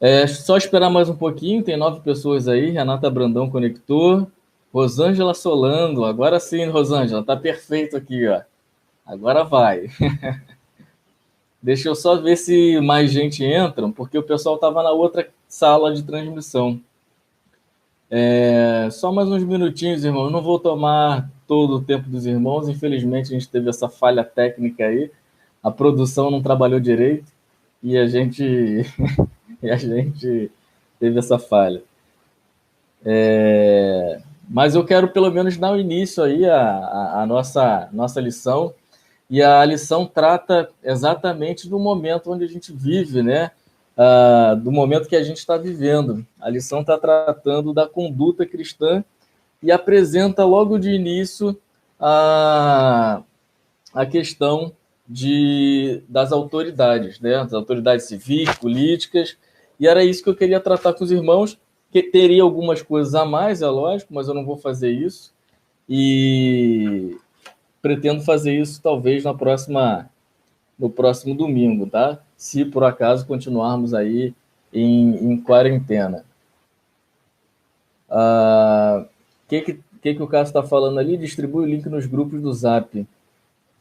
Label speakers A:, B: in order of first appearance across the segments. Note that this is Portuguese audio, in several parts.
A: É só esperar mais um pouquinho, tem 9 pessoas aí. Renata Brandão conectou. Rosângela Solando, agora sim, Rosângela, tá perfeito aqui, ó. Agora vai. Deixa eu só ver se mais gente entra, porque o pessoal estava na outra sala de transmissão. Só mais uns minutinhos, irmão. Eu não vou tomar todo o tempo dos irmãos. Infelizmente, a gente teve essa falha técnica aí. A produção não trabalhou direito e a gente, e a gente teve essa falha. Mas eu quero pelo menos dar o início aí à nossa lição. E a lição trata exatamente do momento onde a gente vive, né? Do momento que a gente está vivendo. A lição está tratando da conduta cristã e apresenta logo de início a, a questão das autoridades, né? Das autoridades civis, políticas. E era isso que eu queria tratar com os irmãos, que teria algumas coisas a mais, é lógico, mas eu não vou fazer isso. E pretendo fazer isso talvez no próximo domingo, tá? Se por acaso continuarmos aí em quarentena. O que o Cássio está falando ali? Distribui o link nos grupos do Zap.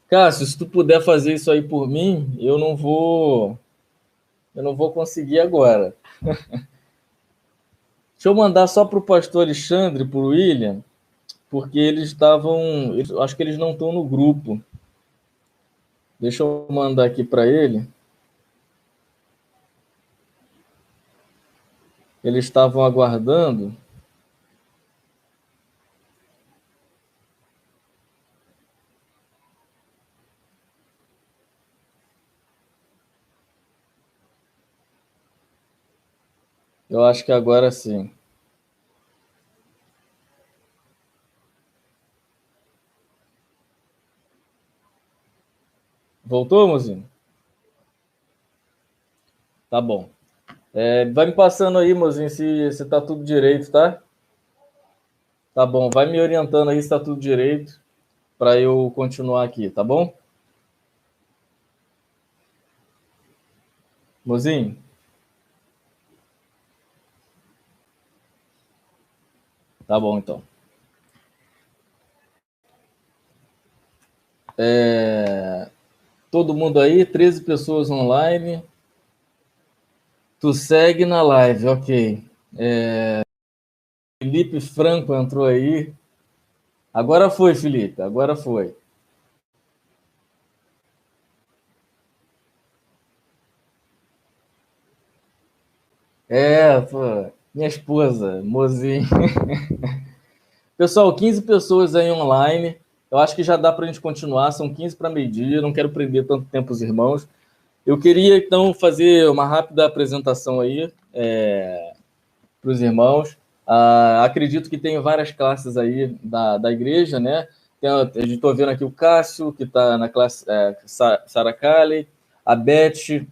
A: Cássio, se tu puder fazer isso aí por mim, eu não vou conseguir agora. Deixa eu mandar só para o pastor Alexandre, para o William, porque acho que eles não estão no grupo. Deixa eu mandar aqui para ele. Eles estavam aguardando. Eu acho que agora sim. Voltou, mozinho? Tá bom. Vai me passando aí, mozinho, se tá tudo direito, tá? Tá bom, vai me orientando aí se tá tudo direito para eu continuar aqui, tá bom? Mozinho? Tá bom, então. Todo mundo aí, 13 pessoas online. Tu segue na live, ok. Felipe Franco entrou aí. Agora foi, Felipe, agora foi. Pô, minha esposa, mozinho. Pessoal, 15 pessoas aí online. Eu acho que já dá para a gente continuar. São 15 para meio-dia. Não quero prender tanto tempo os irmãos. Eu queria, então, fazer uma rápida apresentação aí para os irmãos. Acredito que tem várias classes aí da igreja, né? A gente estou vendo aqui o Cássio, que está na classe Sara Kali, a Beth,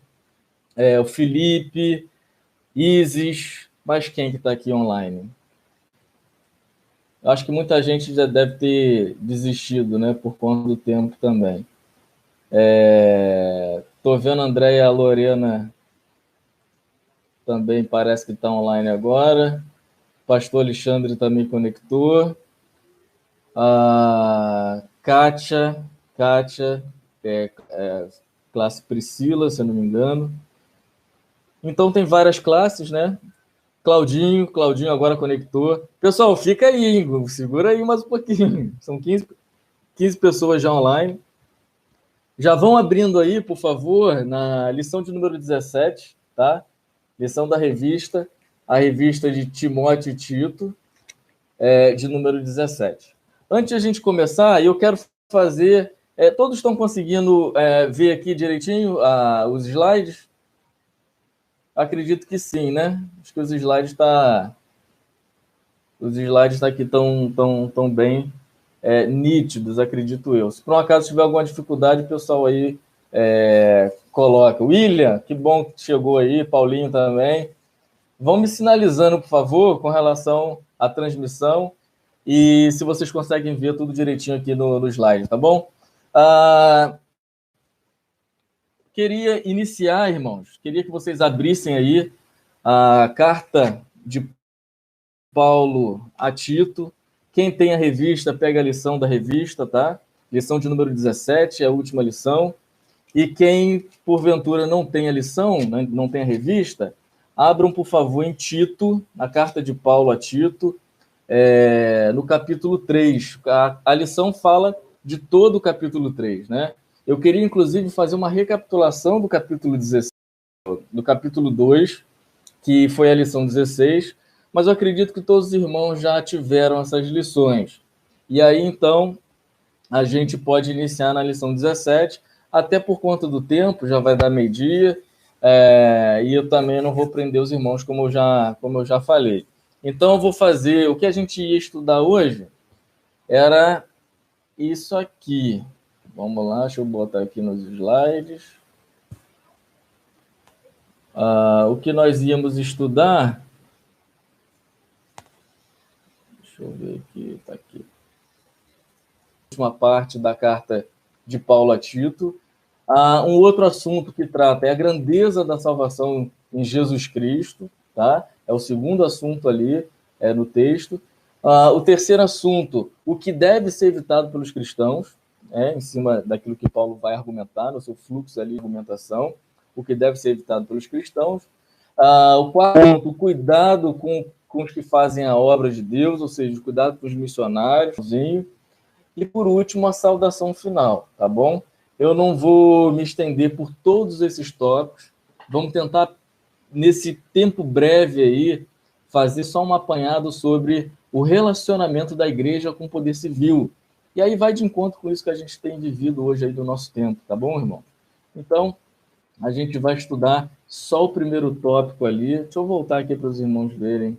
A: o Felipe, Isis, mas quem que está aqui online? Eu acho que muita gente já deve ter desistido, né? Por conta do tempo também. Tô vendo a Andréia e a Lorena também parece que está online agora. O pastor Alexandre também conectou. A Kátia, classe Priscila, se eu não me engano. Então tem várias classes, né? Claudinho agora conectou. Pessoal, fica aí, hein? Segura aí mais um pouquinho. São 15 pessoas já online. Já vão abrindo aí, por favor, na lição de número 17, tá? Lição da revista, a revista de Timóteo e Tito, de número 17. Antes de a gente começar, eu quero fazer... todos estão conseguindo ver aqui direitinho os slides? Acredito que sim, né? Acho que os slides aqui tão bem nítidos, acredito eu. Se por um acaso tiver alguma dificuldade, o pessoal aí coloca. William, que bom que chegou aí, Paulinho também. Vão me sinalizando, por favor, com relação à transmissão e se vocês conseguem ver tudo direitinho aqui no slide, tá bom? Queria iniciar, irmãos, queria que vocês abrissem aí a carta de Paulo a Tito. Quem tem a revista, pega a lição da revista, tá? Lição de número 17, é a última lição. E quem, porventura, não tem a lição, né, não tem a revista, abram, por favor, em Tito, a carta de Paulo a Tito, no capítulo 3. A lição fala de todo o capítulo 3, né? Eu queria, inclusive, fazer uma recapitulação do capítulo 16, do capítulo 2, que foi a lição 16, mas eu acredito que todos os irmãos já tiveram essas lições. E aí, então, a gente pode iniciar na lição 17, até por conta do tempo, já vai dar meio-dia, e eu também não vou prender os irmãos, como eu já falei. Então, eu vou fazer, o que a gente ia estudar hoje era isso aqui. Vamos lá, deixa eu botar aqui nos slides. O que nós íamos estudar... Deixa eu ver aqui, está aqui. Última parte da carta de Paulo a Tito. Um outro assunto que trata é a grandeza da salvação em Jesus Cristo, tá? É o segundo assunto ali no texto. O terceiro assunto, o que deve ser evitado pelos cristãos, em cima daquilo que Paulo vai argumentar, no seu fluxo ali de argumentação, o que deve ser evitado pelos cristãos. O quarto ponto, o cuidado com os que fazem a obra de Deus, ou seja, o cuidado com os missionários. E, por último, a saudação final, tá bom? Eu não vou me estender por todos esses tópicos. Vamos tentar, nesse tempo breve aí, fazer só um apanhado sobre o relacionamento da igreja com o poder civil. E aí vai de encontro com isso que a gente tem vivido hoje aí do nosso tempo, tá bom, irmão? Então, a gente vai estudar só o primeiro tópico ali. Deixa eu voltar aqui para os irmãos verem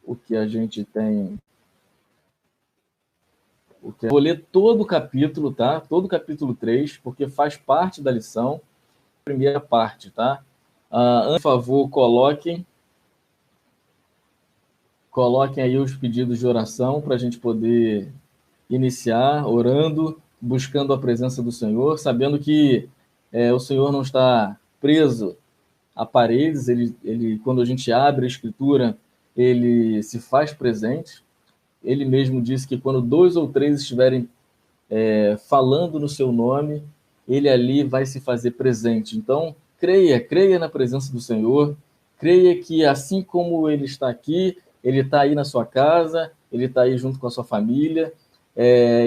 A: o que a gente tem. Vou ler todo o capítulo, tá? Todo o capítulo 3, porque faz parte da lição. Primeira parte, tá? Por favor, coloquem aí os pedidos de oração para a gente poder iniciar orando, buscando a presença do Senhor, sabendo que o Senhor não está preso a paredes, ele, quando a gente abre a Escritura, ele se faz presente. Ele mesmo disse que quando 2 ou 3 estiverem falando no seu nome, ele ali vai se fazer presente. Então, creia na presença do Senhor, creia que assim como ele está aqui, ele está aí na sua casa, ele está aí junto com a sua família,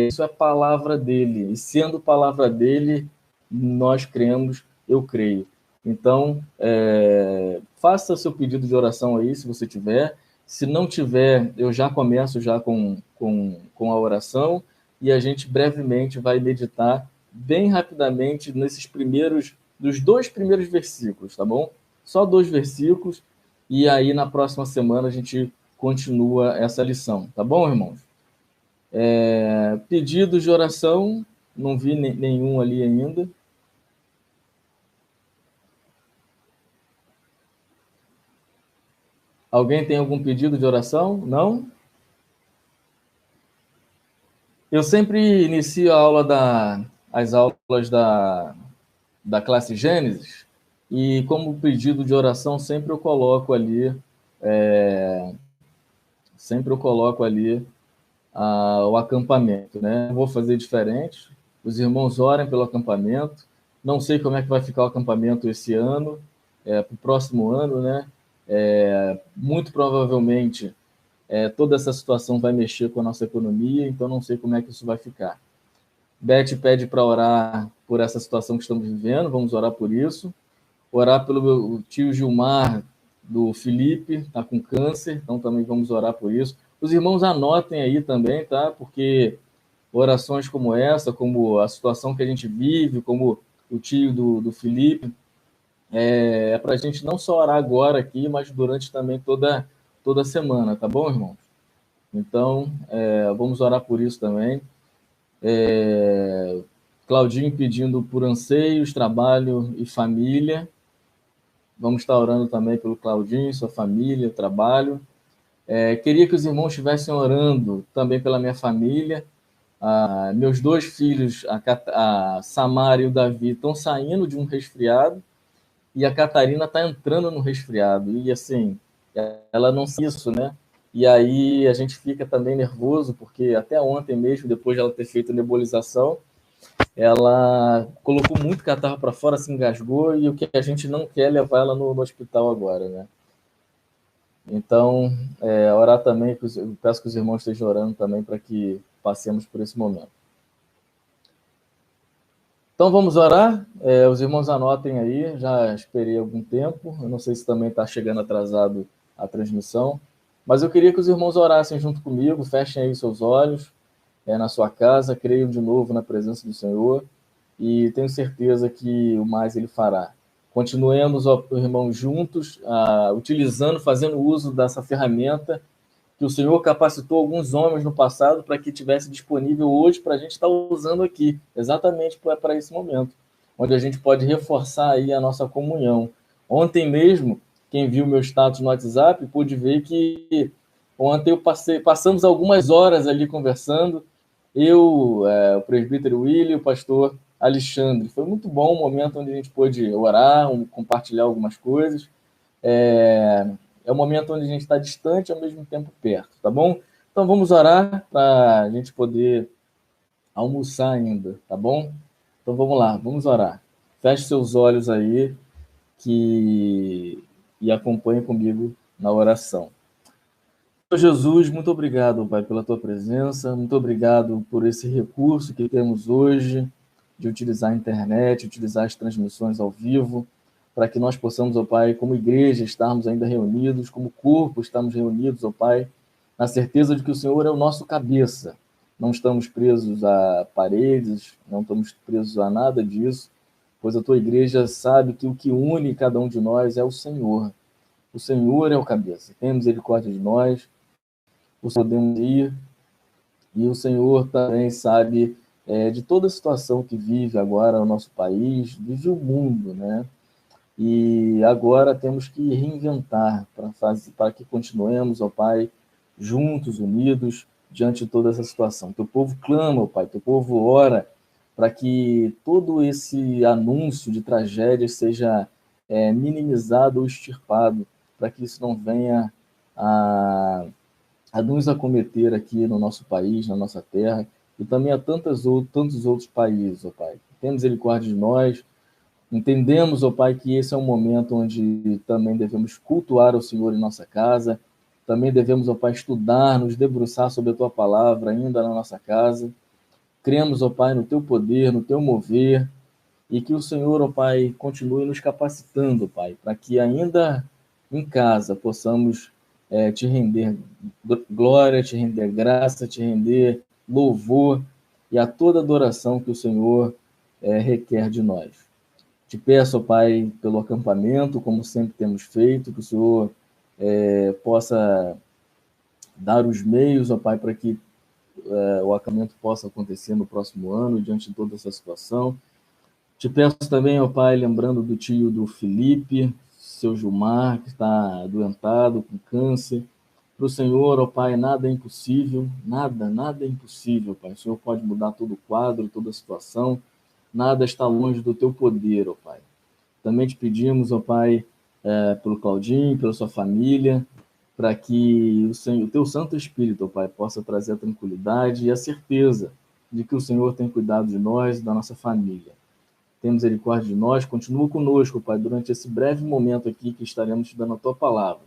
A: isso é palavra dele, e sendo palavra dele, nós cremos, eu creio. Então, faça seu pedido de oração aí, se você tiver. Se não tiver, eu já começo já com a oração, e a gente brevemente vai meditar bem rapidamente dos 2 primeiros versículos, tá bom? Só 2 versículos, e aí na próxima semana a gente continua essa lição, tá bom, irmãos? Pedidos de oração, não vi nenhum ali ainda. Alguém tem algum pedido de oração? Não? Eu sempre inicio as aulas da classe Gênesis, e como pedido de oração sempre eu coloco ali o acampamento, né? Vou fazer diferente. Os irmãos orem pelo acampamento. Não sei como é que vai ficar o acampamento esse ano, para o próximo ano, né? Muito provavelmente toda essa situação vai mexer com a nossa economia, então não sei como é que isso vai ficar. Beth pede para orar por essa situação que estamos vivendo, vamos orar por isso. Orar pelo meu tio Gilmar, do Felipe, está com câncer, então também vamos orar por isso. Os irmãos anotem aí também, tá? Porque orações como essa, como a situação que a gente vive, como o tio do Felipe, para a gente não só orar agora aqui, mas durante também toda a semana, tá bom, irmãos? Então, vamos orar por isso também. Claudinho pedindo por anseios, trabalho e família. Vamos estar orando também pelo Claudinho, sua família, trabalho. Queria que os irmãos estivessem orando também pela minha família. Meus 2 filhos, a Samara e o Davi, estão saindo de um resfriado, e a Catarina está entrando no resfriado. E assim, ela não sabe isso, né? E aí a gente fica também nervoso, porque até ontem mesmo, depois de ela ter feito a nebulização, ela colocou muito catarro para fora, se engasgou, e o que a gente não quer é levar ela no hospital agora, né? Então, orar também, eu peço que os irmãos estejam orando também para que passemos por esse momento. Então vamos orar, os irmãos anotem aí, já esperei algum tempo, eu não sei se também está chegando atrasado a transmissão, mas eu queria que os irmãos orassem junto comigo, fechem aí seus olhos, na sua casa, creiam de novo na presença do Senhor, e tenho certeza que o mais Ele fará. Continuemos, irmãos, juntos, utilizando, fazendo uso dessa ferramenta que o Senhor capacitou alguns homens no passado para que tivesse disponível hoje para a gente estar usando aqui, exatamente para esse momento, onde a gente pode reforçar aí a nossa comunhão. Ontem mesmo, quem viu meu status no WhatsApp pôde ver que ontem passamos algumas horas ali conversando, eu, o presbítero William e o pastor Alexandre. Foi muito bom o momento onde a gente pôde orar, compartilhar algumas coisas. É um momento onde a gente está distante e ao mesmo tempo perto, tá bom? Então vamos orar para a gente poder almoçar ainda, tá bom? Então vamos lá, vamos orar. Feche seus olhos aí e acompanhe comigo na oração. Senhor Jesus, muito obrigado, Pai, pela tua presença, muito obrigado por esse recurso que temos hoje de utilizar a internet, utilizar as transmissões ao vivo, para que nós possamos, ó Pai, como igreja, estarmos ainda reunidos, como corpo, estarmos reunidos, ó Pai, na certeza de que o Senhor é o nosso cabeça. Não estamos presos a paredes, não estamos presos a nada disso, pois a tua igreja sabe que o que une cada um de nós é o Senhor. O Senhor é o cabeça. Tenha misericórdia de nós, o Senhor podemos ir, e o Senhor também sabe de toda a situação que vive agora o nosso país, vive o mundo, né? E agora temos que reinventar para que continuemos, ó Pai, juntos, unidos, diante de toda essa situação. Teu povo clama, ó Pai, teu povo ora para que todo esse anúncio de tragédia seja minimizado ou extirpado, para que isso não venha a nos acometer aqui no nosso país, na nossa terra, e também a tantos outros países, ó Pai. Tenha misericórdia de nós. Entendemos, ó Pai, que esse é um momento onde também devemos cultuar o Senhor em nossa casa, também devemos, ó Pai, estudar, nos debruçar sobre a Tua palavra ainda na nossa casa. Cremos, ó Pai, no Teu poder, no Teu mover, e que o Senhor, ó Pai, continue nos capacitando, Pai, para que ainda em casa possamos te render glória, te render graça, te render louvor e a toda adoração que o Senhor requer de nós. Te peço, ó Pai, pelo acampamento, como sempre temos feito, que o Senhor possa dar os meios, ó Pai, para que o acampamento possa acontecer no próximo ano, diante de toda essa situação. Te peço também, ó Pai, lembrando do tio do Felipe, seu Gilmar, que está adoentado, com câncer. Para o Senhor, ó Pai, nada é impossível, nada é impossível, Pai. O Senhor pode mudar todo o quadro, toda a situação, nada está longe do Teu poder, ó Pai. Também te pedimos, ó Pai, pelo Claudinho, pela sua família, para que o Teu Santo Espírito, ó Pai, possa trazer a tranquilidade e a certeza de que o Senhor tem cuidado de nós e da nossa família. Tem misericórdia de nós, continua conosco, Pai, durante esse breve momento aqui que estaremos estudando a Tua palavra.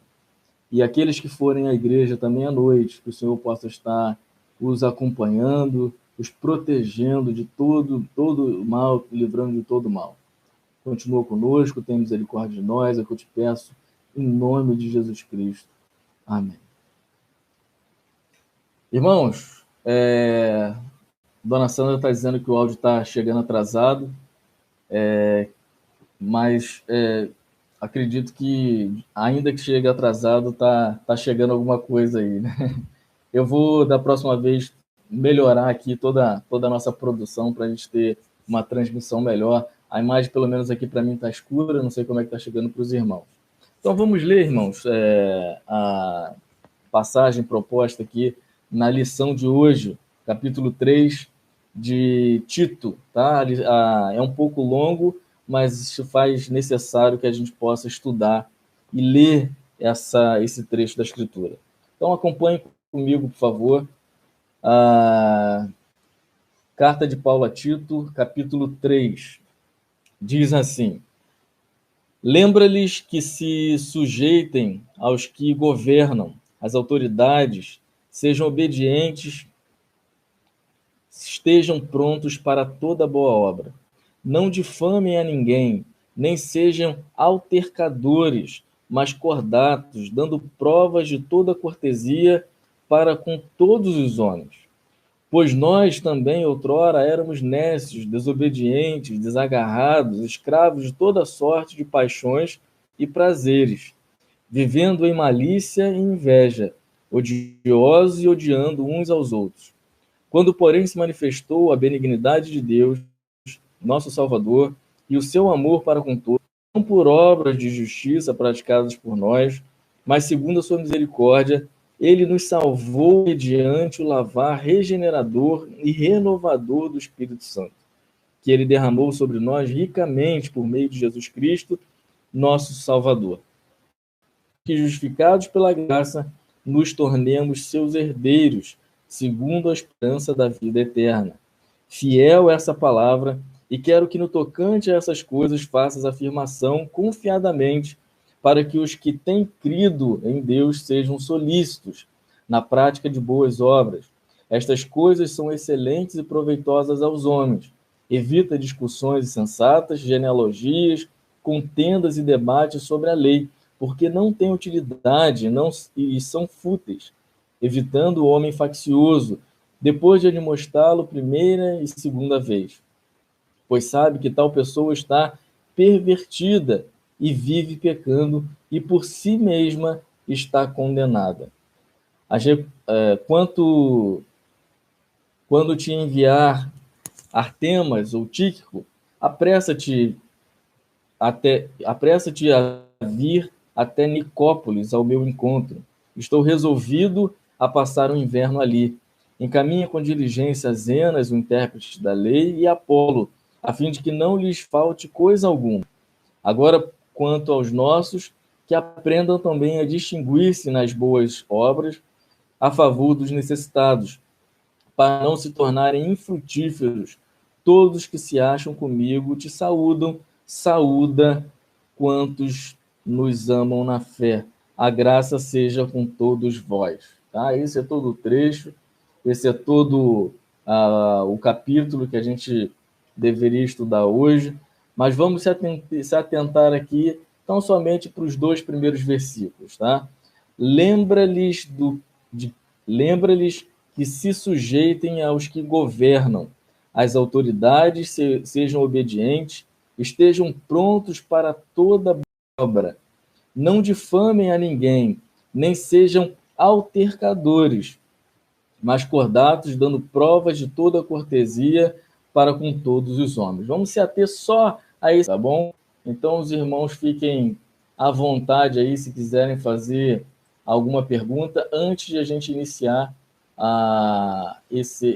A: E aqueles que forem à igreja também à noite, que o Senhor possa estar os acompanhando, os protegendo de todo mal, livrando de todo mal. Continua conosco, tem misericórdia de nós, é o que eu te peço, em nome de Jesus Cristo. Amém. Irmãos, Dona Sandra está dizendo que o áudio está chegando atrasado, mas acredito que, ainda que chegue atrasado, tá chegando alguma coisa aí, né? Eu vou, da próxima vez, melhorar aqui toda a nossa produção para a gente ter uma transmissão melhor. A imagem, pelo menos aqui para mim, está escura, não sei como é que está chegando para os irmãos. Então, vamos ler, irmãos, a passagem proposta aqui na lição de hoje, capítulo 3 de Tito. Tá? É um pouco longo, mas isso faz necessário que a gente possa estudar e ler esse trecho da Escritura. Então, acompanhe comigo, por favor, a Carta de Paulo a Tito, capítulo 3. Diz assim: lembra-lhes que se sujeitem aos que governam, as autoridades, sejam obedientes, estejam prontos para toda boa obra. Não difamem a ninguém, nem sejam altercadores, mas cordatos, dando provas de toda cortesia para com todos os homens. Pois nós também outrora éramos nécios, desobedientes, desagarrados, escravos de toda sorte de paixões e prazeres, vivendo em malícia e inveja, odiosos e odiando uns aos outros. Quando, porém, se manifestou a benignidade de Deus, nosso Salvador, e o seu amor para com todos, não por obras de justiça praticadas por nós, mas segundo a sua misericórdia, ele nos salvou mediante o lavar regenerador e renovador do Espírito Santo, que ele derramou sobre nós ricamente por meio de Jesus Cristo, nosso Salvador. Que, justificados pela graça, nos tornemos seus herdeiros, segundo a esperança da vida eterna. Fiel é essa palavra, e quero que no tocante a essas coisas faças afirmação confiadamente, para que os que têm crido em Deus sejam solícitos na prática de boas obras. Estas coisas são excelentes e proveitosas aos homens. Evita discussões insensatas, genealogias, contendas e debates sobre a lei, porque não têm utilidade e são fúteis, evitando o homem faccioso, depois de admoestá-lo primeira e segunda vez. Pois sabe que tal pessoa está pervertida e vive pecando, e por si mesma está condenada. Quando te enviar Artemas ou Tíquico, apressa-te a vir até Nicópolis ao meu encontro. Estou resolvido a passar o inverno ali. Encaminha com diligência Zenas, o intérprete da lei, e Apolo, a fim de que não lhes falte coisa alguma. Agora, quanto aos nossos, que aprendam também a distinguir-se nas boas obras a favor dos necessitados, para não se tornarem infrutíferos. Todos que se acham comigo te saúdam, saúda quantos nos amam na fé. A graça seja com todos vós. Tá? Esse é todo o trecho, esse é todo o capítulo que a gente deveria estudar hoje, mas vamos se atentar aqui tão somente para os 2 primeiros versículos. Tá? Lembra-lhes que se sujeitem aos que governam, as autoridades sejam obedientes, estejam prontos para toda obra, não difamem a ninguém, nem sejam altercadores, mas cordatos, dando provas de toda cortesia para com todos os homens. Vamos se ater só a isso, tá bom? Então, os irmãos fiquem à vontade aí, se quiserem fazer alguma pergunta, antes de a gente iniciar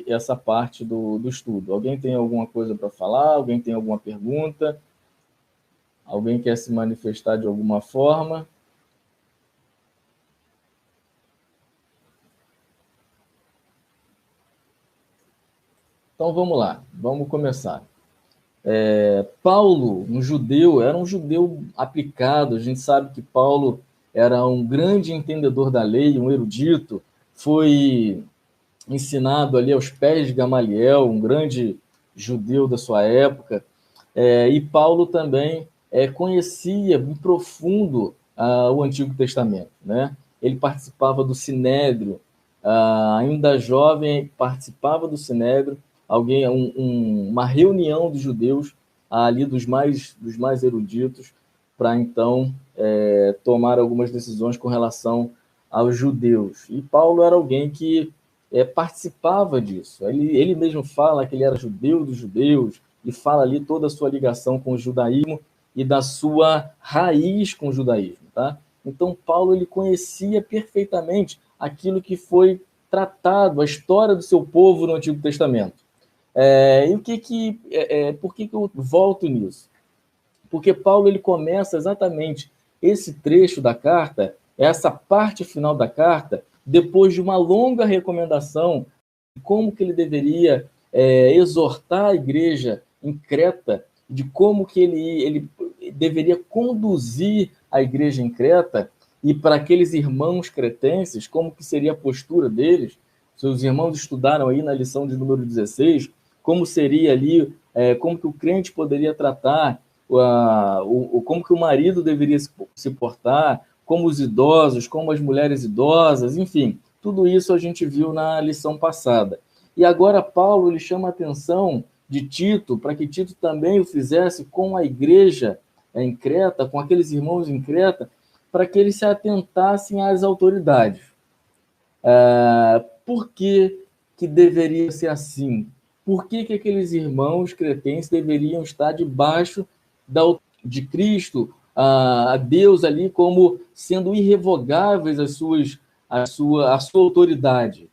A: essa parte do estudo. Alguém tem alguma coisa para falar? Alguém tem alguma pergunta? Alguém quer se manifestar de alguma forma? Então vamos lá, vamos começar. Paulo, era um judeu aplicado. A gente sabe que Paulo era um grande entendedor da lei, um erudito, foi ensinado ali aos pés de Gamaliel, um grande judeu da sua época, e Paulo também conhecia em profundo o Antigo Testamento, né? Ele participava do Sinédrio, ainda jovem, participava do Sinédrio, uma reunião dos judeus ali dos mais eruditos, para então tomar algumas decisões com relação aos judeus. E Paulo era alguém que participava disso. Ele mesmo fala que ele era judeu dos judeus, e fala ali toda a sua ligação com o judaísmo e da sua raiz com o judaísmo. Tá? Então, Paulo ele conhecia perfeitamente aquilo que foi tratado, a história do seu povo no Antigo Testamento. E por que eu volto nisso? Porque Paulo ele começa exatamente esse trecho da carta, essa parte final da carta, depois de uma longa recomendação de como que ele deveria exortar a igreja em Creta, de como que ele deveria conduzir a igreja em Creta, e para aqueles irmãos cretenses, como que seria a postura deles. Seus irmãos estudaram aí na lição de número 16, como seria ali, como que o crente poderia tratar, como que o marido deveria se portar, como os idosos, como as mulheres idosas, enfim, tudo isso a gente viu na lição passada. E agora Paulo ele chama a atenção de Tito, para que Tito também o fizesse com a igreja em Creta, com aqueles irmãos em Creta, para que eles se atentassem às autoridades. Por que deveria ser assim? Por que aqueles irmãos cretenses deveriam estar debaixo de Cristo, a Deus ali, como sendo irrevogáveis a sua autoridade?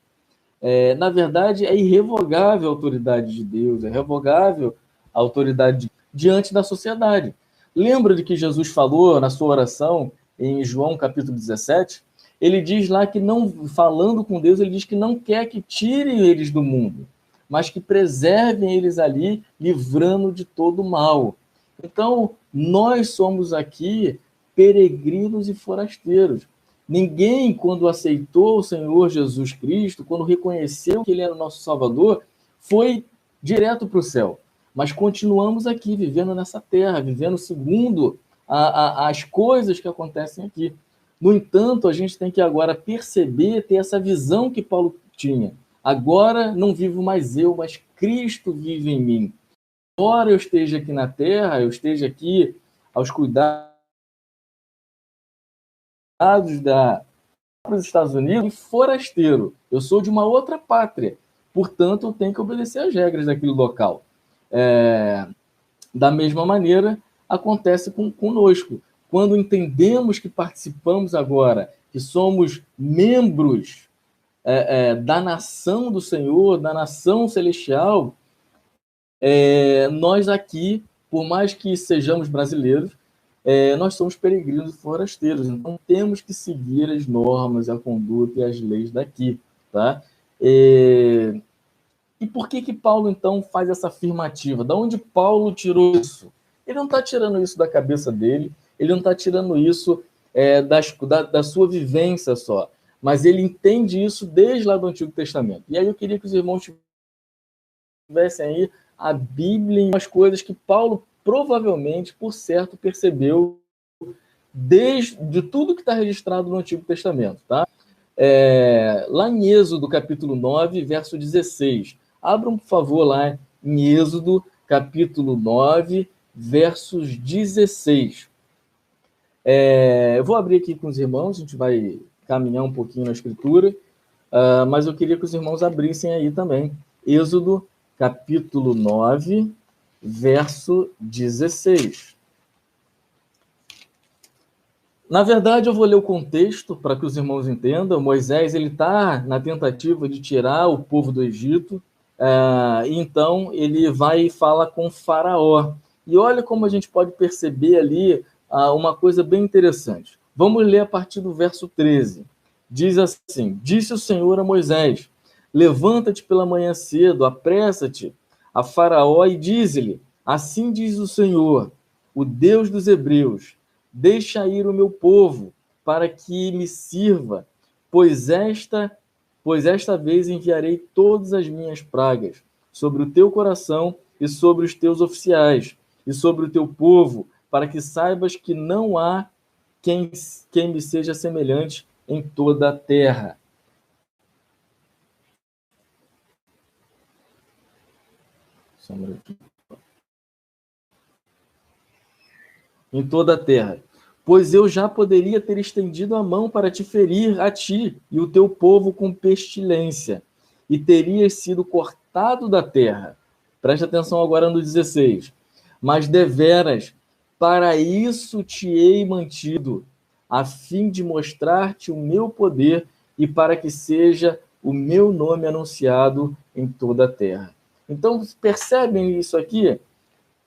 A: Na verdade, é irrevogável a autoridade de Deus, é irrevogável a autoridade diante da sociedade. Lembra de que Jesus falou na sua oração, em João capítulo 17? Ele diz lá que, não, falando com Deus, ele diz que não quer que tirem eles do mundo, mas que preservem eles ali, livrando de todo mal. Então, nós somos aqui peregrinos e forasteiros. Ninguém, quando aceitou o Senhor Jesus Cristo, quando reconheceu que Ele era o nosso Salvador, foi direto para o céu. Mas continuamos aqui, vivendo nessa terra, vivendo segundo as coisas que acontecem aqui. No entanto, a gente tem que agora perceber, ter essa visão que Paulo tinha. Agora não vivo mais eu, mas Cristo vive em mim. Embora eu esteja aqui na terra, eu esteja aqui aos cuidados dos Estados Unidos, e forasteiro. Eu sou de uma outra pátria. Portanto, eu tenho que obedecer às regras daquele local. Da mesma maneira, acontece conosco. Quando entendemos que participamos agora, que somos membros da nação do Senhor, da nação celestial, nós aqui, por mais que sejamos brasileiros, nós somos peregrinos e forasteiros. Então, temos que seguir as normas, a conduta e as leis daqui. Tá? E por que Paulo, então, faz essa afirmativa? Da onde Paulo tirou isso? Ele não está tirando isso da cabeça dele, ele não está tirando isso da sua vivência só, mas ele entende isso desde lá do Antigo Testamento. E aí eu queria que os irmãos tivessem aí a Bíblia e as coisas que Paulo provavelmente, por certo, percebeu de tudo que está registrado no Antigo Testamento. Tá? Lá em Êxodo, capítulo 9, verso 16. Abram, por favor, lá em Êxodo, capítulo 9, versos 16. Eu vou abrir aqui com os irmãos, a gente vai caminhar um pouquinho na Escritura, mas eu queria que os irmãos abrissem aí também. Êxodo, capítulo 9, verso 16. Na verdade, eu vou ler o contexto para que os irmãos entendam. Moisés está na tentativa de tirar o povo do Egito, então ele vai e fala com Faraó. E olha como a gente pode perceber ali uma coisa bem interessante. Vamos ler a partir do verso 13. Diz assim: Disse o Senhor a Moisés: Levanta-te pela manhã cedo, apressa-te a Faraó e dize-lhe: Assim diz o Senhor, o Deus dos Hebreus: Deixa ir o meu povo, para que me sirva, pois esta vez enviarei todas as minhas pragas sobre o teu coração e sobre os teus oficiais e sobre o teu povo, para que saibas que não há quem me seja semelhante em toda a terra. Em toda a terra. Pois eu já poderia ter estendido a mão para te ferir a ti e o teu povo com pestilência, e terias sido cortado da terra. Preste atenção agora no 16. Mas deveras, para isso te hei mantido, a fim de mostrar-te o meu poder e para que seja o meu nome anunciado em toda a terra. Então, percebem isso aqui?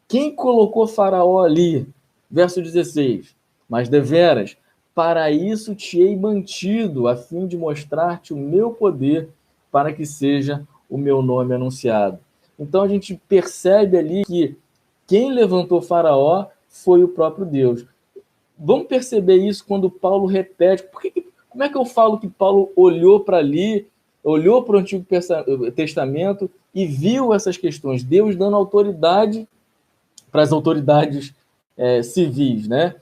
A: Quem colocou Faraó ali Verso 16. Mas deveras, para isso te hei mantido, a fim de mostrar-te o meu poder, para que seja o meu nome anunciado. Então a gente percebe ali que quem levantou Faraó foi o próprio Deus. Vamos perceber isso quando Paulo repete. Como é que eu falo que Paulo olhou para ali, olhou para o Antigo Testamento e viu essas questões? Deus dando autoridade para as autoridades civis, né?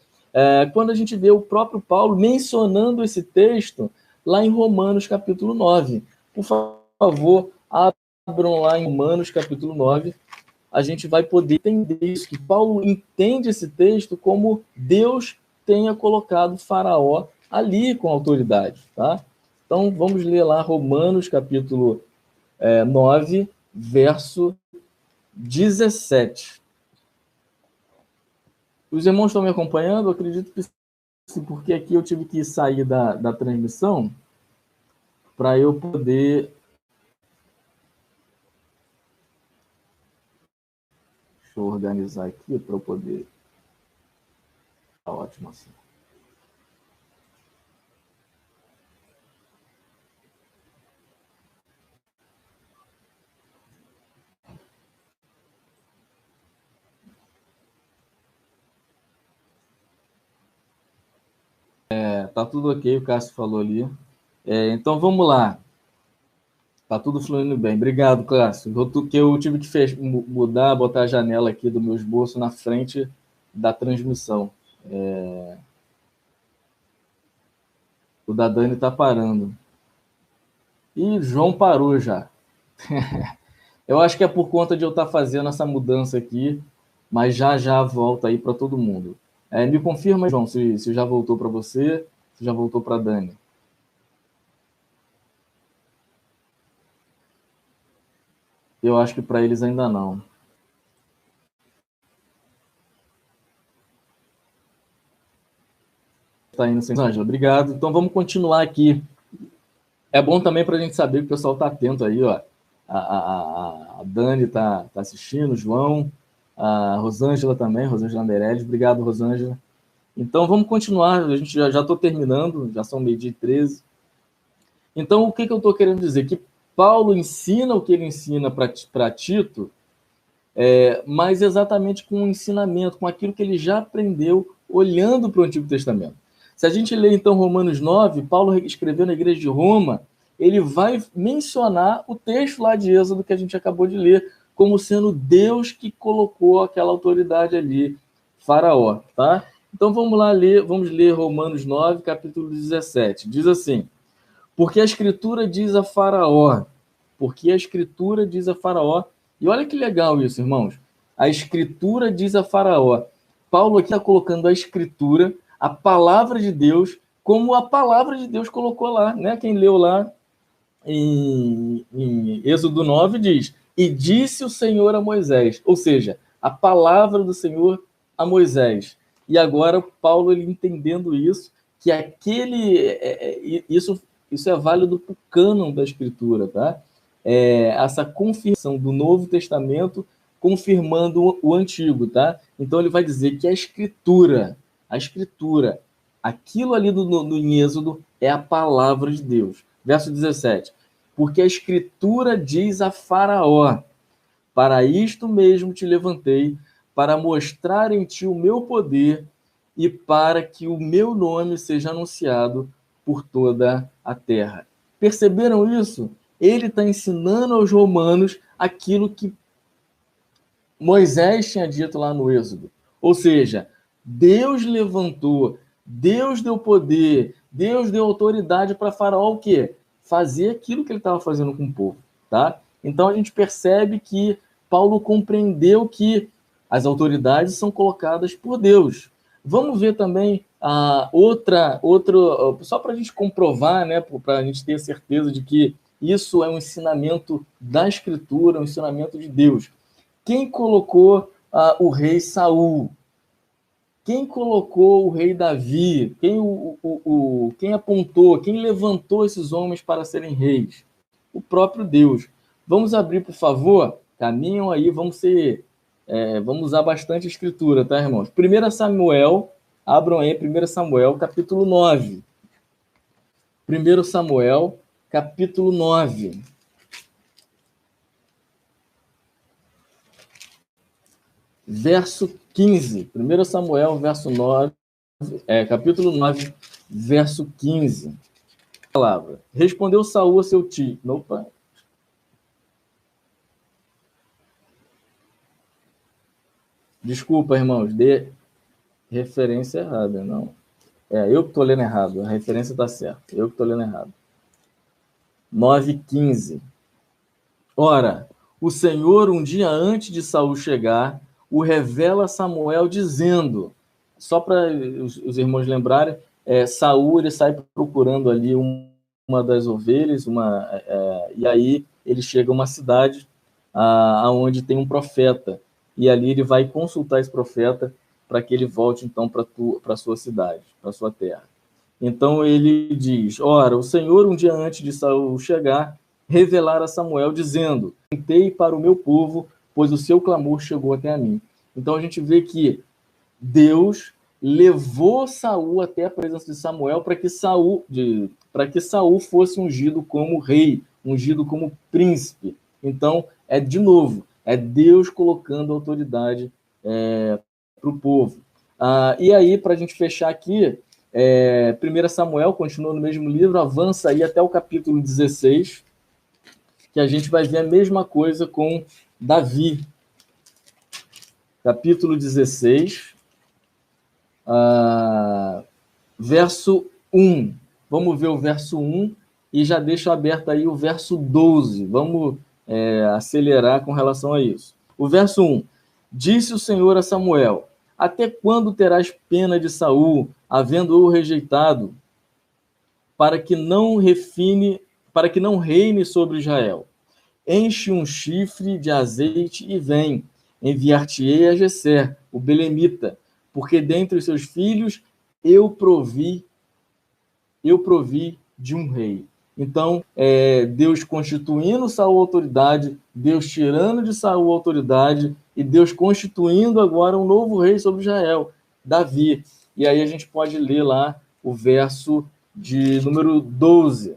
A: Quando a gente vê o próprio Paulo mencionando esse texto lá em Romanos capítulo 9. Por favor, abram lá em Romanos capítulo 9, a gente vai poder entender isso, que Paulo entende esse texto como Deus tenha colocado Faraó ali com autoridade, tá? Então, vamos ler lá Romanos, capítulo 9, verso 17. Os irmãos estão me acompanhando? Eu acredito que sim, porque aqui eu tive que sair da transmissão para eu poder... Deixa eu organizar aqui para eu poder... Tá ótimo assim. Tá tudo ok, o Cássio falou ali. Então vamos lá. Tá tudo fluindo bem. Obrigado, Cássio. Eu tive que mudar, botar a janela aqui do meu esboço na frente da transmissão. O da Dani tá parando. E João parou já. Eu acho que é por conta de eu estar fazendo essa mudança aqui, mas já volta aí para todo mundo. Me confirma, João, se já voltou para você, se já voltou para a Dani. Eu acho que para eles ainda não. Está indo sem Ângela, obrigado. Então vamos continuar aqui. É bom também para a gente saber que o pessoal está atento aí, ó. A Dani está assistindo, o João, a Rosângela também, Rosângela Meirelles. Obrigado, Rosângela. Então vamos continuar, a gente já estou terminando, já são 12h13. Então o que eu estou querendo dizer? Que Paulo ensina o que ele ensina para Tito, mas exatamente com o ensinamento, com aquilo que ele já aprendeu olhando para o Antigo Testamento. Se a gente ler, então, Romanos 9, Paulo escreveu na igreja de Roma, ele vai mencionar o texto lá de Êxodo que a gente acabou de ler, como sendo Deus que colocou aquela autoridade ali, Faraó, tá? Então vamos ler Romanos 9, capítulo 17. Diz assim: porque a Escritura diz a Faraó, e olha que legal isso, irmãos. A Escritura diz a Faraó. Paulo aqui está colocando a Escritura, a palavra de Deus, como a palavra de Deus colocou lá, né? Quem leu lá em Êxodo 9 diz: e disse o Senhor a Moisés, ou seja, a palavra do Senhor a Moisés. E agora Paulo, ele entendendo isso, que isso é válido para o cânon da Escritura, tá? Essa confirmação do Novo Testamento confirmando o Antigo, tá? Então ele vai dizer que a Escritura, aquilo ali no Êxodo é a palavra de Deus. Verso 17. Porque a Escritura diz a Faraó: para isto mesmo te levantei, para mostrar em ti o meu poder e para que o meu nome seja anunciado por toda a terra. Perceberam isso? Ele está ensinando aos romanos aquilo que Moisés tinha dito lá no Êxodo. Ou seja, Deus levantou, Deus deu poder, Deus deu autoridade para Faraó o quê? Fazer aquilo que ele estava fazendo com o povo, tá? Então a gente percebe que Paulo compreendeu que as autoridades são colocadas por Deus. Vamos ver também só para a gente comprovar, né, para a gente ter certeza de que isso é um ensinamento da Escritura, um ensinamento de Deus. Quem colocou o rei Saul? Quem colocou o rei Davi? Quem apontou? Quem levantou esses homens para serem reis? O próprio Deus. Vamos abrir, por favor? Caminham aí, vamos ser Vamos usar bastante escritura, tá, irmãos? 1 Samuel, abram aí 1 Samuel, capítulo 9. 1 Samuel, capítulo 9. Verso 15. 1 Samuel, verso 9, capítulo 9, verso 15. Palavra. Respondeu Saul a seu tio. Opa. Desculpa, irmãos, dê referência errada, não. Eu que estou lendo errado, a referência está certa. Eu que estou lendo errado. 9:15. Ora, o Senhor, um dia antes de Saul chegar, o revela a Samuel dizendo, só para os irmãos lembrarem, Saul ele sai procurando ali uma das ovelhas, e aí ele chega a uma cidade onde tem um profeta, e ali ele vai consultar esse profeta para que ele volte então para a sua cidade, para a sua terra. Então ele diz, ora, o Senhor um dia antes de Saul chegar, revelar a Samuel, dizendo, tentei para o meu povo, pois o seu clamor chegou até a mim. Então a gente vê que Deus levou Saul até a presença de Samuel para que Saul fosse ungido como rei, ungido como príncipe. Então, de novo, Deus colocando autoridade para o povo. E aí, para a gente fechar aqui, 1 Samuel, continua no mesmo livro, avança aí até o capítulo 16, que a gente vai ver a mesma coisa com Davi. Capítulo 16, verso 1. Vamos ver o verso 1 e já deixo aberto aí o verso 12. Vamos acelerar com relação a isso. O verso 1. Disse o Senhor a Samuel, até quando terás pena de Saul, havendo-o rejeitado, para que não reine sobre Israel? Enche um chifre de azeite e vem. Enviar-te-ei a Jessé, o belemita, porque dentre os seus filhos eu provi de um rei. Então, Deus constituindo Saul autoridade, Deus tirando de Saul autoridade e Deus constituindo agora um novo rei sobre Israel, Davi. E aí a gente pode ler lá o verso de número 12.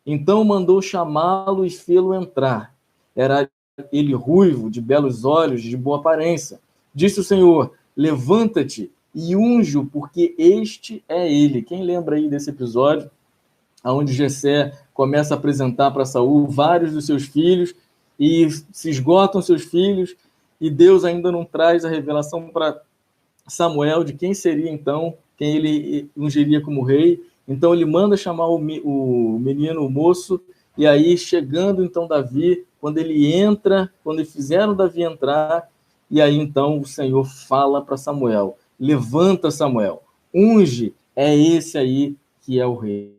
A: Então mandou chamá-lo e fê-lo entrar. Era ele ruivo, de belos olhos, de boa aparência. Disse o Senhor, levanta-te e unge-o, porque este é ele. Quem lembra aí desse episódio, onde Jessé começa a apresentar para Saul vários dos seus filhos, e se esgotam seus filhos, e Deus ainda não traz a revelação para Samuel de quem seria então, quem ele ungiria como rei. Então ele manda chamar o menino, o moço, e aí chegando então Davi, quando fizeram Davi entrar, e aí então o Senhor fala para Samuel, levanta Samuel, unge, é esse aí que é o rei.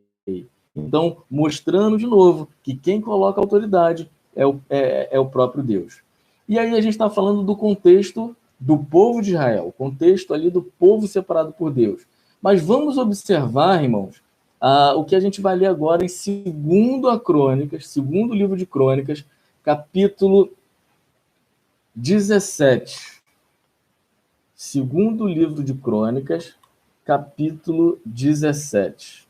A: Então, mostrando de novo que quem coloca autoridade é o próprio Deus. E aí a gente está falando do contexto do povo de Israel, o contexto ali do povo separado por Deus. Mas vamos observar, irmãos, o que a gente vai ler agora em segundo livro de Crônicas, capítulo 17. Segundo livro de Crônicas, capítulo 17.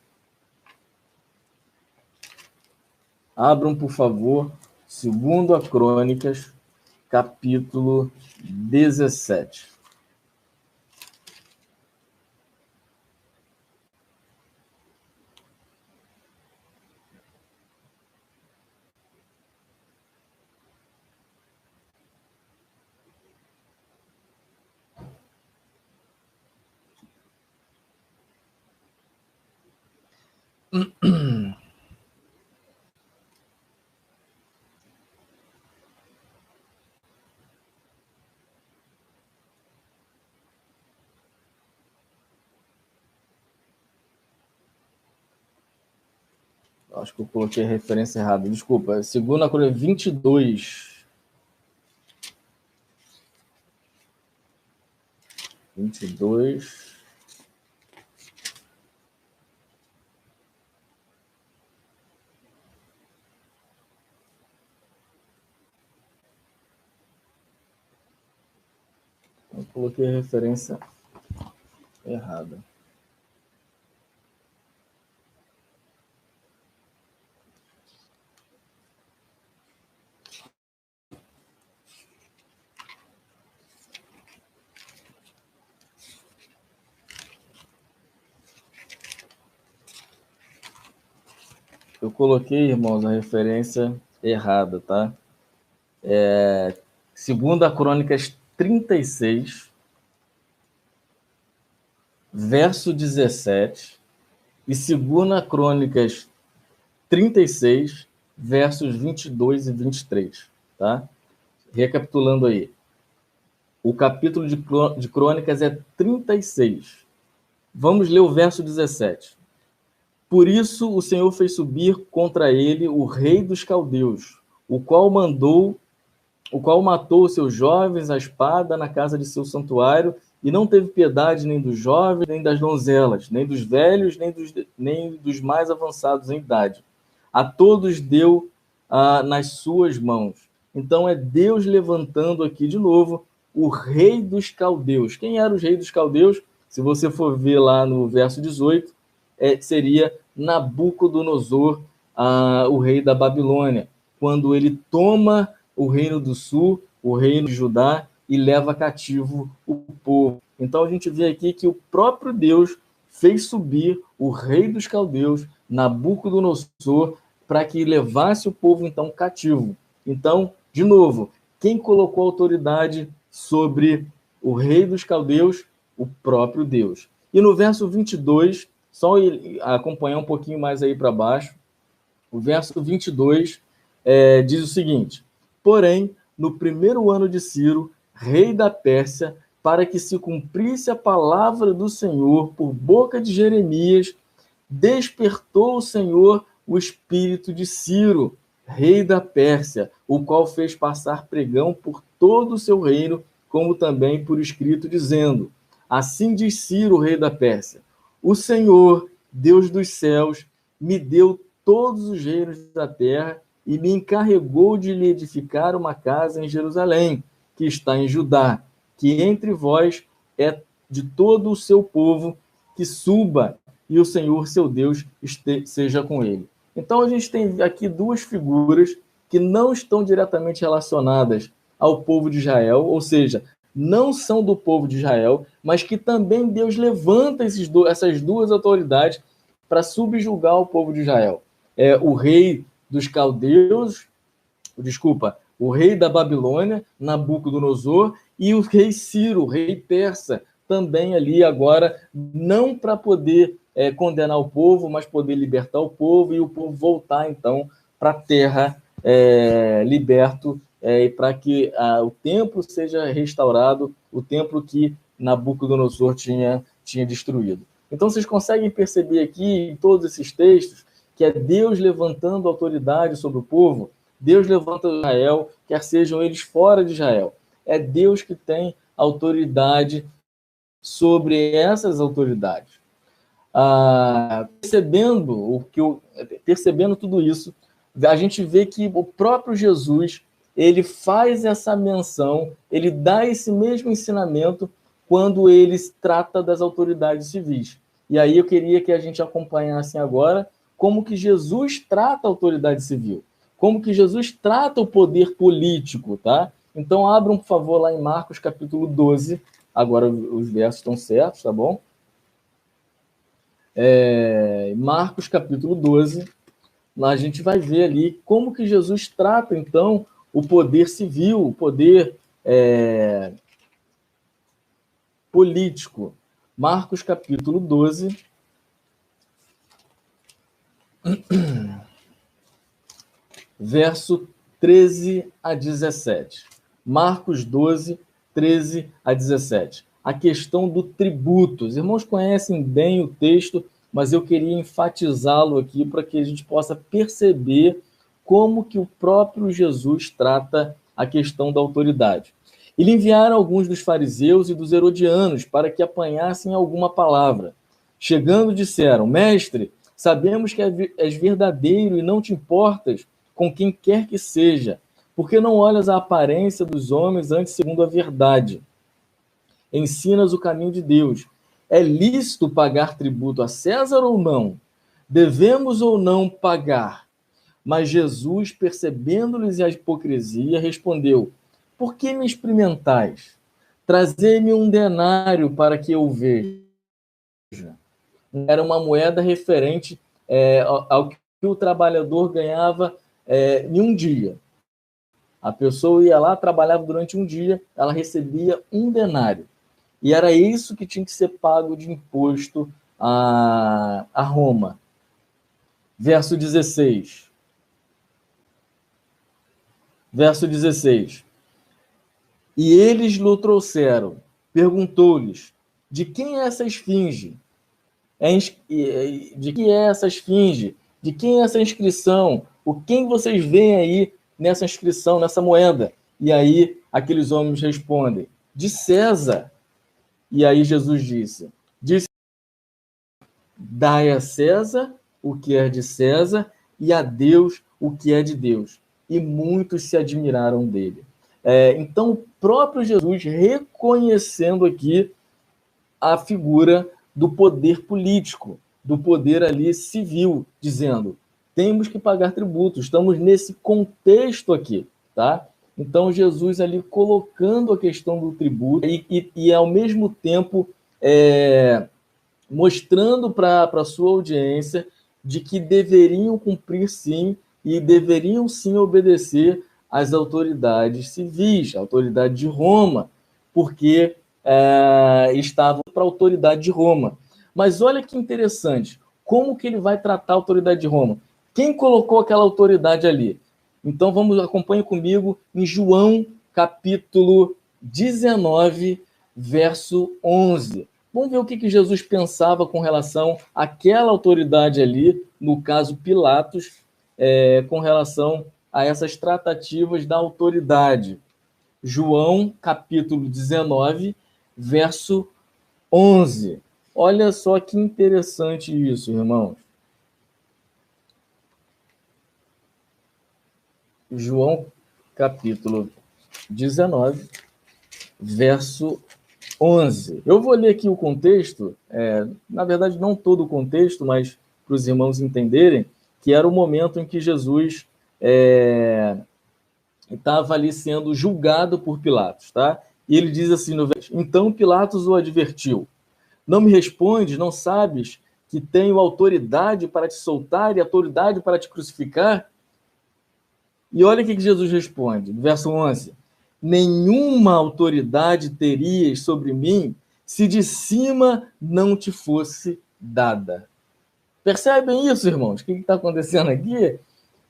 A: Abram, por favor, segundo a Crônicas, capítulo 17. Acho que eu coloquei a referência errada. Desculpa. Segunda Crônicas 22. 22. Eu coloquei a referência errada. Eu coloquei, irmãos, a referência errada, tá? Segunda Crônicas 36, verso 17, e Segunda Crônicas 36, versos 22 e 23, tá? Recapitulando aí. O capítulo de Crônicas é 36. Vamos ler o verso 17. Por isso o Senhor fez subir contra ele o rei dos caldeus, o qual matou seus jovens à espada na casa de seu santuário, e não teve piedade nem dos jovens, nem das donzelas, nem dos velhos, nem dos mais avançados em idade. A todos deu nas suas mãos. Então é Deus levantando aqui de novo o rei dos caldeus. Quem era o rei dos caldeus? Se você for ver lá no verso 18, seria Nabucodonosor, o rei da Babilônia, quando ele toma o reino do sul, o reino de Judá, e leva cativo o povo. Então a gente vê aqui que o próprio Deus fez subir o rei dos caldeus, Nabucodonosor, para que levasse o povo então cativo. Então, de novo, quem colocou autoridade sobre o rei dos caldeus? O próprio Deus. E no verso 22, só acompanhar um pouquinho mais aí para baixo, o verso 22 diz o seguinte: porém, no primeiro ano de Ciro, rei da Pérsia, para que se cumprisse a palavra do Senhor por boca de Jeremias, despertou o Senhor o espírito de Ciro, rei da Pérsia, o qual fez passar pregão por todo o seu reino, como também por escrito, dizendo: assim diz Ciro, rei da Pérsia: o Senhor, Deus dos céus, me deu todos os reinos da terra e me encarregou de lhe edificar uma casa em Jerusalém, que está em Judá, que entre vós é de todo o seu povo, que suba, e o Senhor, seu Deus, seja com ele. Então, a gente tem aqui duas figuras que não estão diretamente relacionadas ao povo de Israel, ou seja, não são do povo de Israel, mas que também Deus levanta essas duas autoridades para subjugar o povo de Israel. O rei dos caldeus, o rei da Babilônia, Nabucodonosor, e o rei Ciro, o rei persa, também ali agora, não para poder condenar o povo, mas poder libertar o povo e o povo voltar, então, para a terra liberto, e para que o templo seja restaurado, o templo que Nabucodonosor tinha destruído. Então, vocês conseguem perceber aqui, em todos esses textos, que é Deus levantando autoridade sobre o povo. Deus levanta Israel, quer sejam eles fora de Israel. É Deus que tem autoridade sobre essas autoridades. Percebendo tudo isso, a gente vê que o próprio Jesus, ele faz essa menção, ele dá esse mesmo ensinamento quando ele trata das autoridades civis. E aí eu queria que a gente acompanhasse agora como que Jesus trata a autoridade civil, como que Jesus trata o poder político, tá? Então abram, por favor, lá em Marcos capítulo 12, agora os versos estão certos, tá bom? Marcos capítulo 12, a gente vai ver ali como que Jesus trata, então, o poder civil, o poder político. Marcos capítulo 12, verso 13 a 17. Marcos 12, 13 a 17. A questão do tributo. Os irmãos conhecem bem o texto, mas eu queria enfatizá-lo aqui para que a gente possa perceber como que o próprio Jesus trata a questão da autoridade. E lhe enviaram alguns dos fariseus e dos herodianos para que apanhassem alguma palavra. Chegando, disseram: mestre, sabemos que és verdadeiro e não te importas com quem quer que seja, porque não olhas a aparência dos homens antes segundo a verdade. ensinas o caminho de Deus. É lícito pagar tributo a César ou não? Devemos ou não pagar? Mas Jesus, percebendo-lhes a hipocrisia, respondeu: Por que me experimentais? Trazei-me um denário para que eu veja. Era uma moeda referente ao que o trabalhador ganhava em um dia. A pessoa ia lá, trabalhava durante um dia, ela recebia um denário. E era isso que tinha que ser pago de imposto a Roma. Verso 16. Verso 16. E eles lhe trouxeram. Perguntou-lhes: De quem é essa esfinge? De quem é essa esfinge? De quem é essa inscrição? O quem vocês veem aí nessa inscrição, nessa moeda? E aí aqueles homens respondem: De César. E aí Jesus disse: Dai a César o que é de César e a Deus o que é de Deus. E muitos se admiraram dele. Então, o próprio Jesus reconhecendo aqui a figura do poder político, do poder ali civil, dizendo: temos que pagar tributo, estamos nesse contexto aqui, tá? Então, Jesus ali colocando a questão do tributo e ao mesmo tempo, mostrando para a sua audiência de que deveriam cumprir sim e deveriam sim obedecer às autoridades civis, a autoridade de Roma, porque estavam para a autoridade de Roma. Mas olha que interessante, como que ele vai tratar a autoridade de Roma? Quem colocou aquela autoridade ali? Então acompanhe comigo em João capítulo 19, verso 11. Vamos ver o que Jesus pensava com relação àquela autoridade ali, no caso Pilatos, com relação a essas tratativas da autoridade. João, capítulo 19, verso 11. Olha só que interessante isso, irmãos. João, capítulo 19, verso 11. Eu vou ler aqui o contexto, na verdade não todo o contexto, mas para os irmãos entenderem, que era o momento em que Jesus estava ali sendo julgado por Pilatos, tá? E ele diz assim no verso: Então Pilatos o advertiu: Não me respondes, não sabes que tenho autoridade para te soltar e autoridade para te crucificar? E olha o que Jesus responde, no verso 11: Nenhuma autoridade terias sobre mim se de cima não te fosse dada. Percebem isso, irmãos? O que está acontecendo aqui?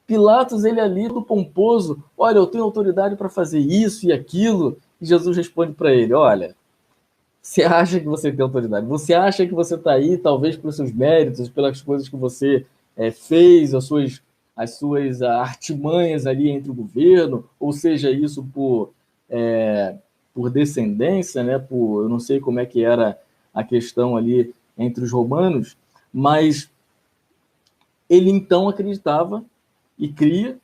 A: Pilatos, ele ali do pomposo: olha, eu tenho autoridade para fazer isso e aquilo. E Jesus responde para ele: olha, você acha que você tem autoridade? Você acha que você está aí, talvez pelos seus méritos, pelas coisas que você fez, as suas artimanhas ali entre o governo, ou seja, isso por descendência, né? Eu não sei como é que era a questão ali entre os romanos, mas ele então acreditava e cria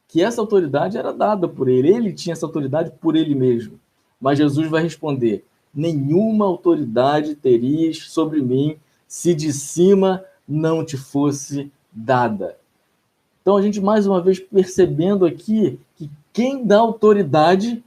A: que essa autoridade era dada por ele tinha essa autoridade por ele mesmo. Mas Jesus vai responder: nenhuma autoridade terias sobre mim se de cima não te fosse dada. Então a gente mais uma vez percebendo aqui que quem dá autoridade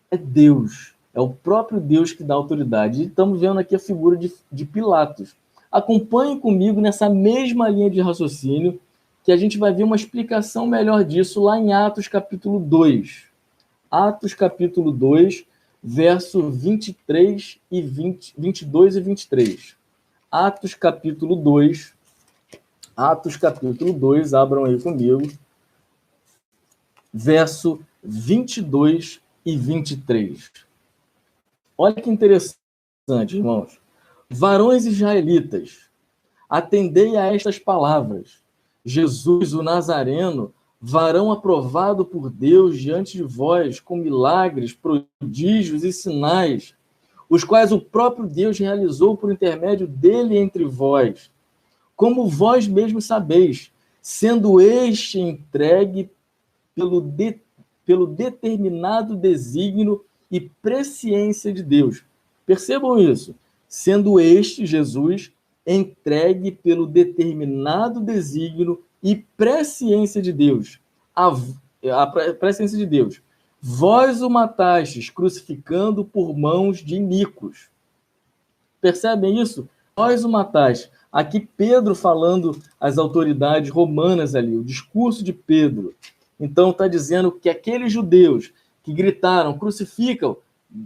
A: é Deus, é o próprio Deus que dá autoridade. E estamos vendo aqui a figura de Pilatos. Acompanhe comigo nessa mesma linha de raciocínio, que a gente vai ver uma explicação melhor disso lá em Atos capítulo 2. Atos capítulo 2, verso 23 e 22 e 23. Atos capítulo 2, abram aí comigo, verso 22 e 23. Olha que interessante, irmãos. Varões israelitas, atendei a estas palavras. Jesus, o Nazareno, varão aprovado por Deus diante de vós, com milagres, prodígios e sinais, os quais o próprio Deus realizou por intermédio dele entre vós, como vós mesmos sabeis, sendo este entregue pelo determinado desígnio e presciência de Deus. Percebam isso. Sendo este, Jesus, entregue pelo determinado desígnio e presciência de Deus. A presciência de Deus. Vós o matastes, crucificando por mãos de iníquos. Percebem isso? Vós o matastes. Aqui Pedro falando às autoridades romanas ali, o discurso de Pedro. Então está dizendo que aqueles judeus que gritaram, crucificam,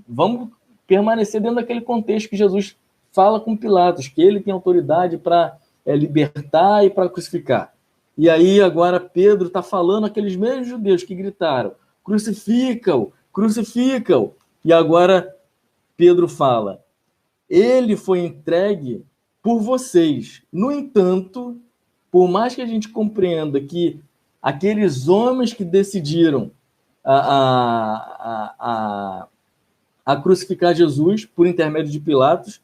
A: vamos permanecer dentro daquele contexto que Jesus fala com Pilatos, que ele tem autoridade para libertar e para crucificar. E aí agora Pedro está falando aqueles mesmos judeus que gritaram, crucificam, crucificam. E agora Pedro fala, ele foi entregue por vocês. No entanto, por mais que a gente compreenda que aqueles homens que decidiram a crucificar Jesus por intermédio de Pilatos,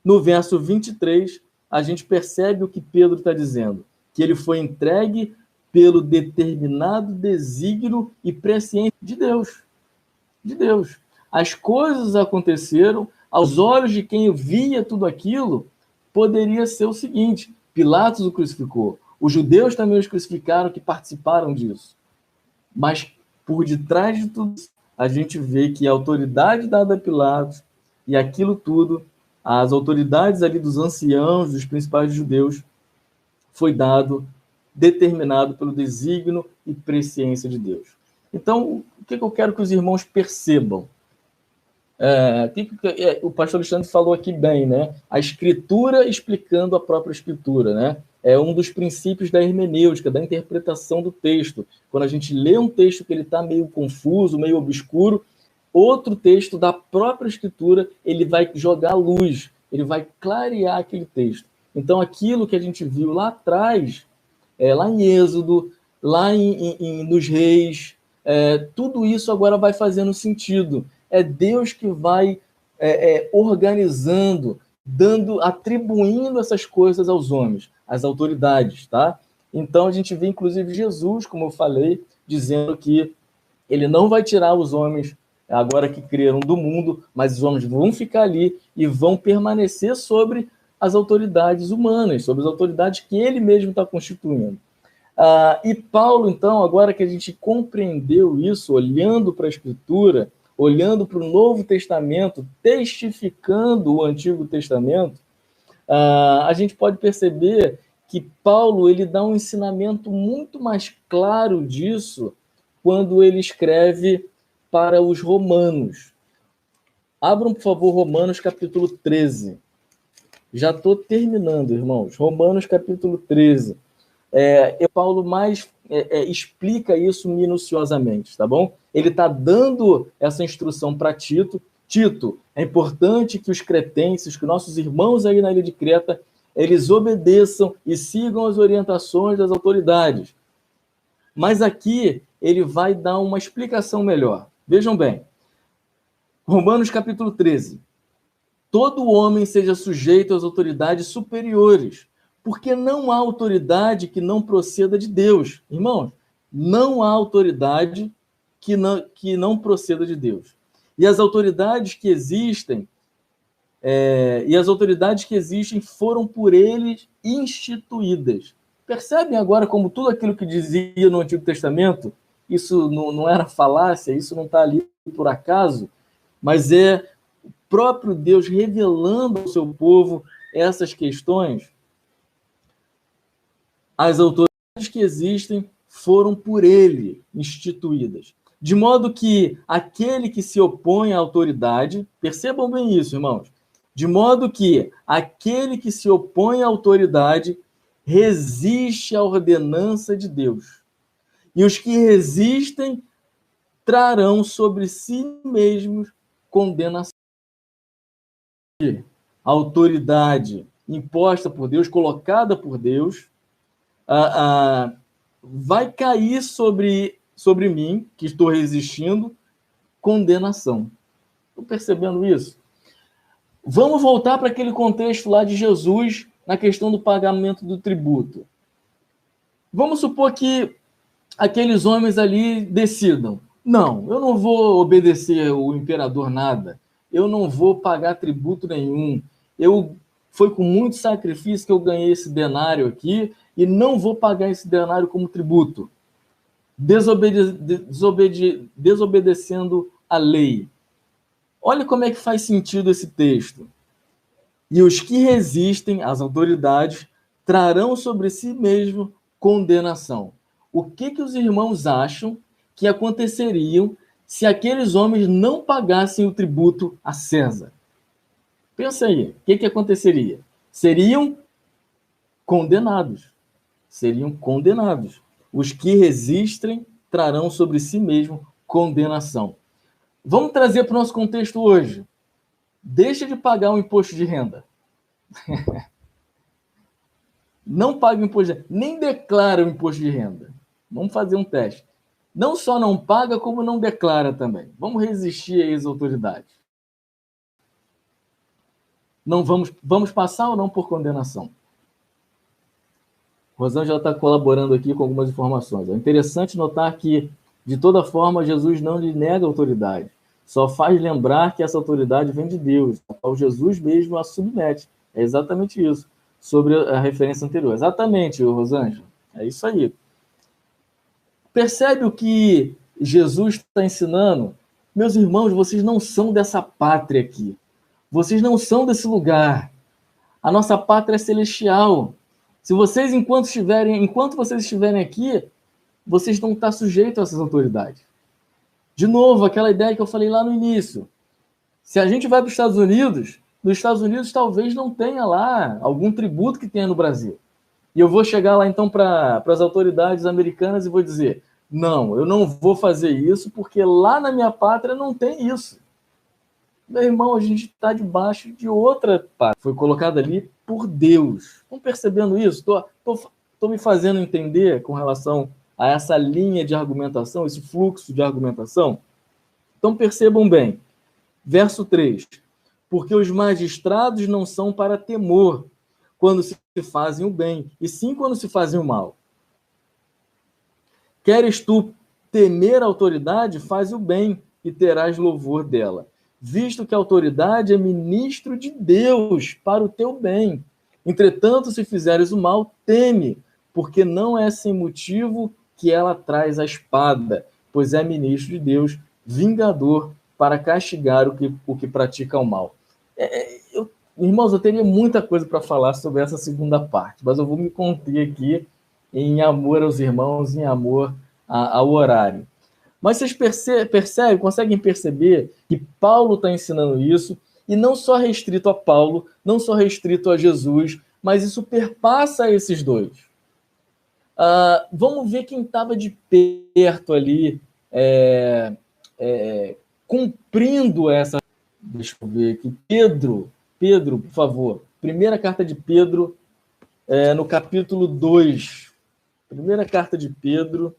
A: no verso 23, a gente percebe o que Pedro está dizendo, que ele foi entregue pelo determinado desígnio e presciência de Deus. De Deus. As coisas aconteceram, aos olhos de quem via tudo aquilo, poderia ser o seguinte, Pilatos o crucificou, os judeus também os crucificaram que participaram disso. Mas por detrás de tudo isso, a gente vê que a autoridade dada a Pilatos e aquilo tudo, as autoridades ali dos anciãos, dos principais judeus, foi dado, determinado pelo desígnio e presciência de Deus. Então, o que eu quero que os irmãos percebam? O pastor Alexandre falou aqui bem, né? A escritura explicando a própria escritura, né? É um dos princípios da hermenêutica, da interpretação do texto. Quando a gente lê um texto que ele está meio confuso, meio obscuro, outro texto da própria escritura, ele vai jogar luz, ele vai clarear aquele texto. Então, aquilo que a gente viu lá atrás, lá em Êxodo, lá nos Reis, tudo isso agora vai fazendo sentido. É Deus que vai organizando, atribuindo essas coisas aos homens, às autoridades, tá? Então, a gente vê, inclusive, Jesus, como eu falei, dizendo que ele não vai tirar os homens agora que creram do mundo, mas os homens vão ficar ali e vão permanecer sobre as autoridades humanas, sobre as autoridades que ele mesmo está constituindo. E Paulo, então, agora que a gente compreendeu isso, olhando para a Escritura, olhando para o Novo Testamento, testificando o Antigo Testamento, a gente pode perceber que Paulo ele dá um ensinamento muito mais claro disso quando ele escreve para os romanos. Abram, por favor, Romanos capítulo 13. Já estou terminando, irmãos. Romanos capítulo 13. Paulo mais explica isso minuciosamente, tá bom? Ele está dando essa instrução para Tito. Tito, é importante que os cretenses, que nossos irmãos aí na ilha de Creta, eles obedeçam e sigam as orientações das autoridades. Mas aqui ele vai dar uma explicação melhor. Vejam bem. Romanos capítulo 13. Todo homem seja sujeito às autoridades superiores, porque não há autoridade que não proceda de Deus. Irmãos, não há autoridade que não proceda de Deus. E as autoridades que existem, foram por eles instituídas. Percebem agora como tudo aquilo que dizia no Antigo Testamento, isso não era falácia, isso não está ali por acaso, mas é o próprio Deus revelando ao seu povo essas questões. As autoridades que existem foram por ele instituídas. De modo que aquele que se opõe à autoridade, percebam bem isso, irmãos, de modo que aquele que se opõe à autoridade resiste à ordenança de Deus. E os que resistem trarão sobre si mesmos condenação. A autoridade imposta por Deus, colocada por Deus, vai cair sobre mim, que estou resistindo, condenação. Estou percebendo isso? Vamos voltar para aquele contexto lá de Jesus, na questão do pagamento do tributo. Vamos supor que aqueles homens ali decidam, não, eu não vou obedecer o imperador nada, eu não vou pagar tributo nenhum. Foi com muito sacrifício que eu ganhei esse denário aqui e não vou pagar esse denário como tributo, desobedecendo a lei. Olha como é que faz sentido esse texto. E os que resistem às autoridades trarão sobre si mesmo condenação. O que os irmãos acham que aconteceriam se aqueles homens não pagassem o tributo a César? Pensa aí, o que aconteceria? Seriam condenados. Seriam condenados. Os que resistem trarão sobre si mesmo condenação. Vamos trazer para o nosso contexto hoje. Deixa de pagar o imposto de renda. Não paga o imposto de renda, nem declara o imposto de renda. Vamos fazer um teste. Não só não paga, como não declara também. Vamos resistir às autoridades. Não vamos passar ou não por condenação? Rosângela está colaborando aqui com algumas informações. É interessante notar que, de toda forma, Jesus não lhe nega autoridade. Só faz lembrar que essa autoridade vem de Deus, ao Jesus mesmo a submete. É exatamente isso, sobre a referência anterior. Exatamente, Rosângela. É isso aí. Percebe o que Jesus está ensinando? Meus irmãos, vocês não são dessa pátria aqui. Vocês não são desse lugar. A nossa pátria é celestial. Se vocês, enquanto vocês estiverem aqui, vocês não estão sujeitos a essas autoridades. De novo, aquela ideia que eu falei lá no início. Se a gente vai para os Estados Unidos, nos Estados Unidos talvez não tenha lá algum tributo que tenha no Brasil. E eu vou chegar lá então para as autoridades americanas e vou dizer, não, eu não vou fazer isso porque lá na minha pátria não tem isso. Meu irmão, a gente está debaixo de outra pátria. Foi colocada ali por Deus. Estão percebendo isso? Estou me fazendo entender com relação a essa linha de argumentação, esse fluxo de argumentação? Então percebam bem. Verso 3. Porque os magistrados não são para temor quando se fazem o bem, e sim quando se fazem o mal. Queres tu temer a autoridade, faz o bem, e terás louvor dela, visto que a autoridade é ministro de Deus para o teu bem. Entretanto, se fizeres o mal, teme, porque não é sem motivo que ela traz a espada, pois é ministro de Deus, vingador, para castigar o que pratica o mal. Irmãos, eu teria muita coisa para falar sobre essa segunda parte, mas eu vou me conter aqui em amor aos irmãos, em amor ao horário. Mas vocês conseguem perceber que Paulo está ensinando isso, e não só restrito a Paulo, não só restrito a Jesus, mas isso perpassa esses dois. Vamos ver quem estava de perto ali, cumprindo essa... Deixa eu ver aqui. Pedro, por favor. Primeira carta de Pedro, no capítulo 2. Primeira carta de Pedro,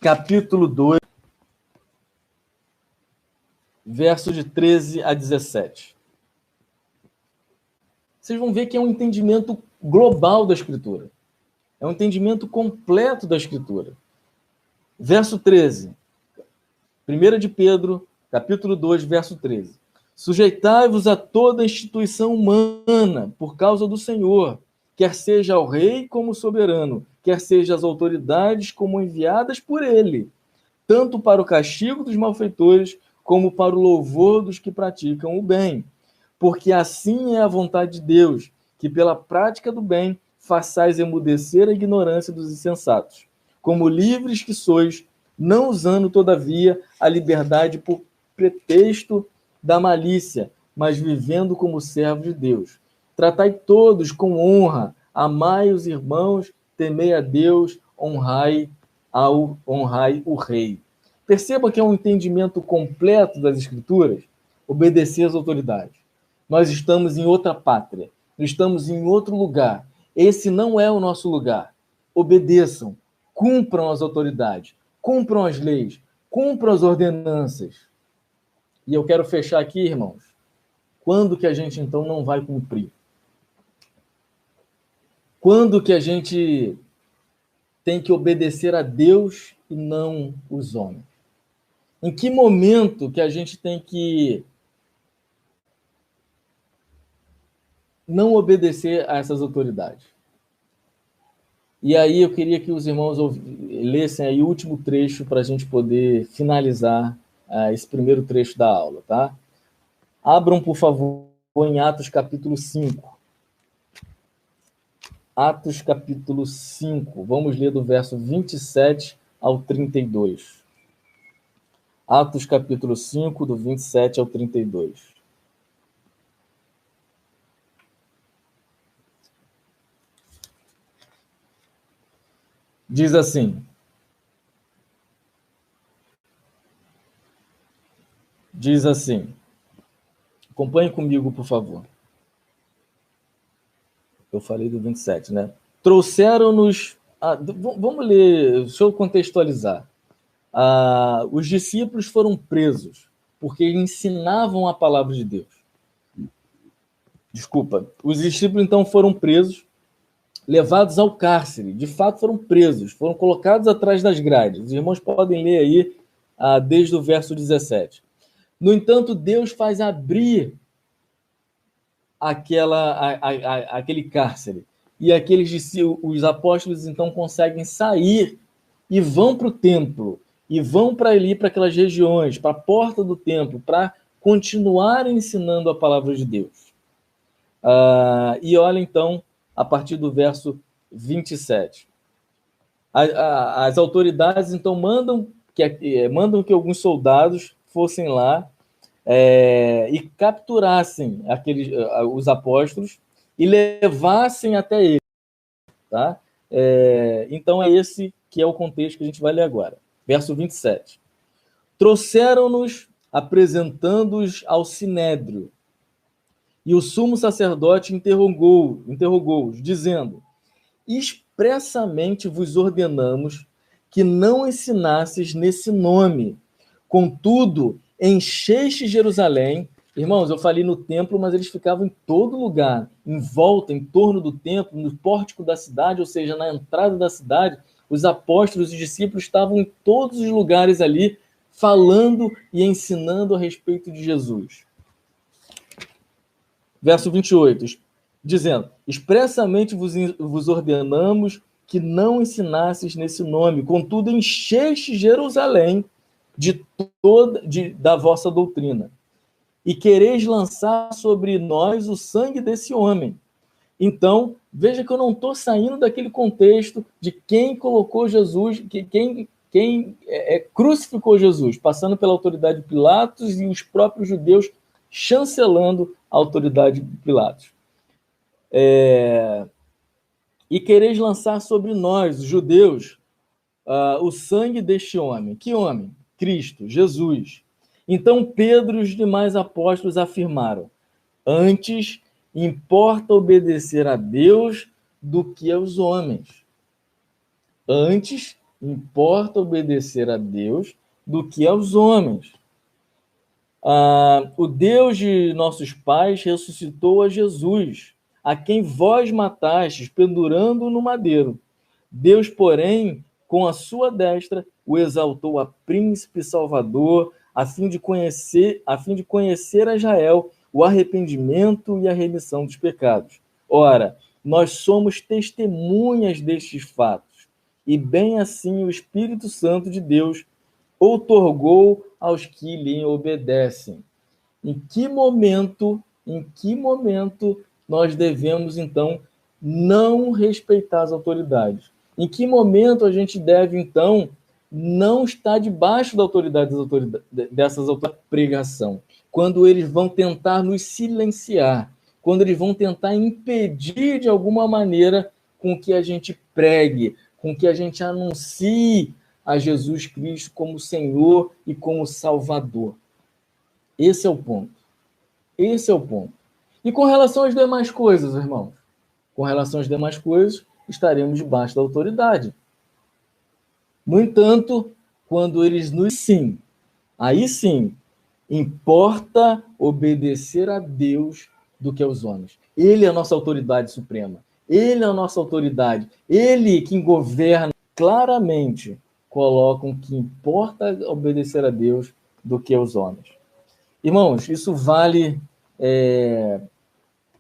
A: capítulo 2, verso de 13 a 17. Vocês vão ver que é um entendimento global da Escritura. É um entendimento completo da Escritura. Verso 13. 1 de Pedro, capítulo 2, verso 13. Sujeitai-vos a toda instituição humana por causa do Senhor, quer seja ao rei como soberano, quer seja as autoridades como enviadas por ele, tanto para o castigo dos malfeitores, como para o louvor dos que praticam o bem. Porque assim é a vontade de Deus, que pela prática do bem façais emudecer a ignorância dos insensatos, como livres que sois, não usando, todavia, a liberdade por pretexto da malícia, mas vivendo como servos de Deus. Tratai todos com honra, amai os irmãos, temei a Deus, honrai o rei. Perceba que é um entendimento completo das Escrituras, obedecer às autoridades. Nós estamos em outra pátria, nós estamos em outro lugar. Esse não é o nosso lugar. Obedeçam, cumpram as autoridades, cumpram as leis, cumpram as ordenanças. E eu quero fechar aqui, irmãos. Quando que a gente, então, não vai cumprir? Quando que a gente tem que obedecer a Deus e não os homens? Em que momento que a gente tem que não obedecer a essas autoridades? E aí eu queria que os irmãos lessem aí o último trecho para a gente poder finalizar esse primeiro trecho da aula, tá? Abram, por favor, em Atos capítulo 5. Atos capítulo 5. Vamos ler do verso 27 ao 32. Atos capítulo 5, do 27 ao 32. Diz assim. Diz assim. Acompanhe comigo, por favor. Eu falei do 27, né? Trouxeram-nos... vamos ler, deixa eu contextualizar. Os discípulos foram presos porque ensinavam a palavra de Deus. Desculpa. Os discípulos, então, foram presos, levados ao cárcere. De fato, foram presos, foram colocados atrás das grades. Os irmãos podem ler aí desde o verso 17. No entanto, Deus faz abrir aquele cárcere. E os apóstolos, então, conseguem sair e vão para o templo. E vão para ali, para aquelas regiões, para a porta do templo, para continuar ensinando a palavra de Deus. E olha, então, a partir do verso 27. As autoridades, então, mandam que alguns soldados fossem lá e capturassem os apóstolos e levassem até ele. Tá? Então, é esse que é o contexto que a gente vai ler agora. Verso 27. Trouxeram-nos, apresentando-os ao sinédrio. E o sumo sacerdote interrogou-os, dizendo: expressamente vos ordenamos que não ensinasses nesse nome. Contudo, encheste Jerusalém. Irmãos, eu falei no templo, mas eles ficavam em todo lugar, em volta, em torno do templo, no pórtico da cidade, ou seja, na entrada da cidade. Os apóstolos e discípulos estavam em todos os lugares ali, falando e ensinando a respeito de Jesus. Verso 28, dizendo: expressamente vos ordenamos que não ensinasses nesse nome, contudo encheste Jerusalém da vossa doutrina, e quereis lançar sobre nós o sangue desse homem. Então, veja que eu não estou saindo daquele contexto de quem colocou Jesus, quem crucificou Jesus, passando pela autoridade de Pilatos e os próprios judeus chancelando a autoridade de Pilatos. E quereis lançar sobre nós, os judeus, o sangue deste homem. Que homem? Cristo, Jesus. Então Pedro e os demais apóstolos afirmaram: antes importa obedecer a Deus do que aos homens. Antes importa obedecer a Deus do que aos homens. O Deus de nossos pais ressuscitou a Jesus, a quem vós matastes, pendurando-o no madeiro. Deus, porém, com a sua destra, o exaltou a príncipe salvador, a fim de conhecer a Israel o arrependimento e a remissão dos pecados. Ora, nós somos testemunhas destes fatos, e bem assim o Espírito Santo de Deus outorgou aos que lhe obedecem. Em que momento nós devemos, então, não respeitar as autoridades? Em que momento a gente deve, então, não estar debaixo da autoridade dessas autoridades de pregação? Quando eles vão tentar nos silenciar, quando eles vão tentar impedir, de alguma maneira, com que a gente pregue, com que a gente anuncie a Jesus Cristo como Senhor e como Salvador. Esse é o ponto. Esse é o ponto. E com relação às demais coisas, irmãos? Com relação às demais coisas, estaremos debaixo da autoridade. No entanto, quando eles nos sim, aí sim, importa obedecer a Deus do que aos homens. Ele é a nossa autoridade suprema. Ele é a nossa autoridade. Ele quem governa claramente colocam que importa obedecer a Deus do que aos homens. Irmãos, isso vale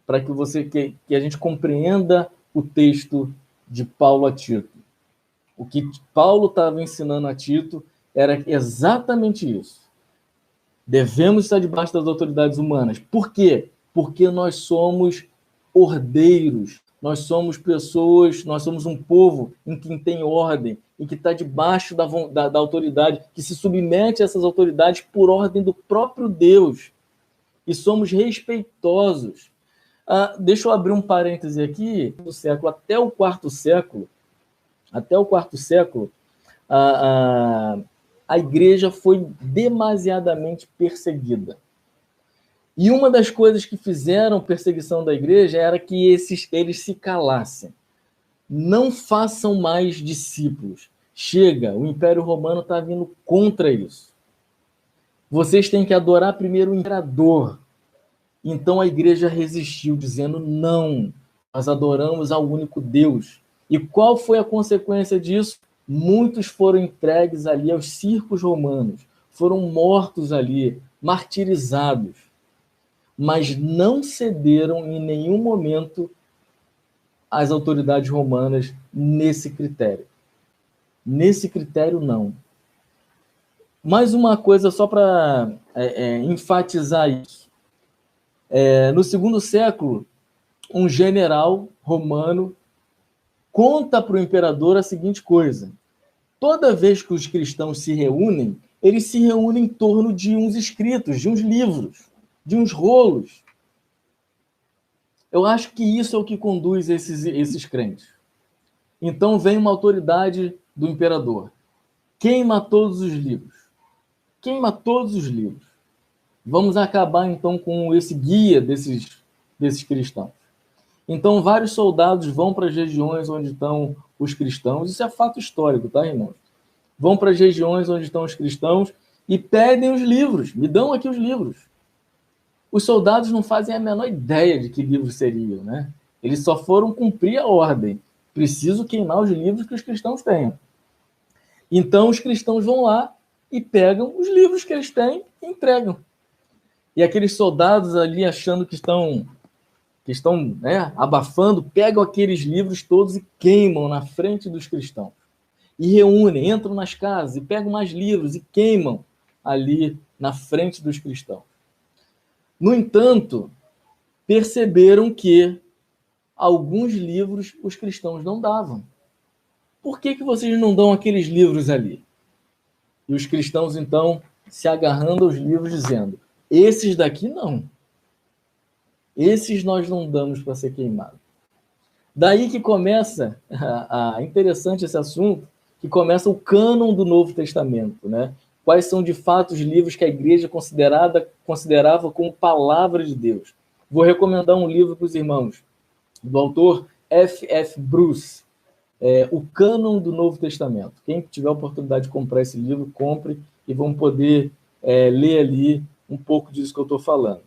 A: para que a gente compreenda o texto de Paulo a Tito. O que Paulo estava ensinando a Tito era exatamente isso. Devemos estar debaixo das autoridades humanas. Por quê? Porque nós somos ordeiros, nós somos pessoas, nós somos um povo em quem tem ordem, em que está debaixo da autoridade, que se submete a essas autoridades por ordem do próprio Deus. E somos respeitosos. Deixa eu abrir um parêntese aqui, do século até o quarto século, a igreja foi demasiadamente perseguida. E uma das coisas que fizeram perseguição da igreja era que eles se calassem. Não façam mais discípulos. Chega, o Império Romano está vindo contra isso. Vocês têm que adorar primeiro o imperador. Então a igreja resistiu, dizendo, não, nós adoramos ao único Deus. E qual foi a consequência disso? Muitos foram entregues ali aos circos romanos, foram mortos ali, martirizados, mas não cederam em nenhum momento às autoridades romanas nesse critério. Nesse critério, não. Mais uma coisa só para enfatizar isso. No segundo século, um general romano conta para o imperador a seguinte coisa: toda vez que os cristãos se reúnem, eles se reúnem em torno de uns escritos, de uns livros, de uns rolos. Eu acho que isso é o que conduz esses crentes. Então vem uma autoridade do imperador. Queima todos os livros. Queima todos os livros. Vamos acabar, então, com esse guia desses cristãos. Então, vários soldados vão para as regiões onde estão os cristãos. Isso é fato histórico, tá, irmãos? Vão para as regiões onde estão os cristãos e pedem os livros. Me dão aqui os livros. Os soldados não fazem a menor ideia de que livros seriam, né? Eles só foram cumprir a ordem. Preciso queimar os livros que os cristãos tenham. Então, os cristãos vão lá e pegam os livros que eles têm e entregam. E aqueles soldados ali achando que estão abafando, pegam aqueles livros todos e queimam na frente dos cristãos. E reúnem, entram nas casas e pegam mais livros e queimam ali na frente dos cristãos. No entanto, perceberam que alguns livros os cristãos não davam. Por que vocês não dão aqueles livros ali? E os cristãos, então, se agarrando aos livros, dizendo, esses daqui não. Esses nós não damos para ser queimado. Daí que começa, interessante esse assunto, que começa o cânon do Novo Testamento, né? Quais são, de fato, os livros que a igreja considerava como palavra de Deus. Vou recomendar um livro para os irmãos, do autor F.F. Bruce, O Cânon do Novo Testamento. Quem tiver a oportunidade de comprar esse livro, compre e vão poder ler ali um pouco disso que eu estou falando.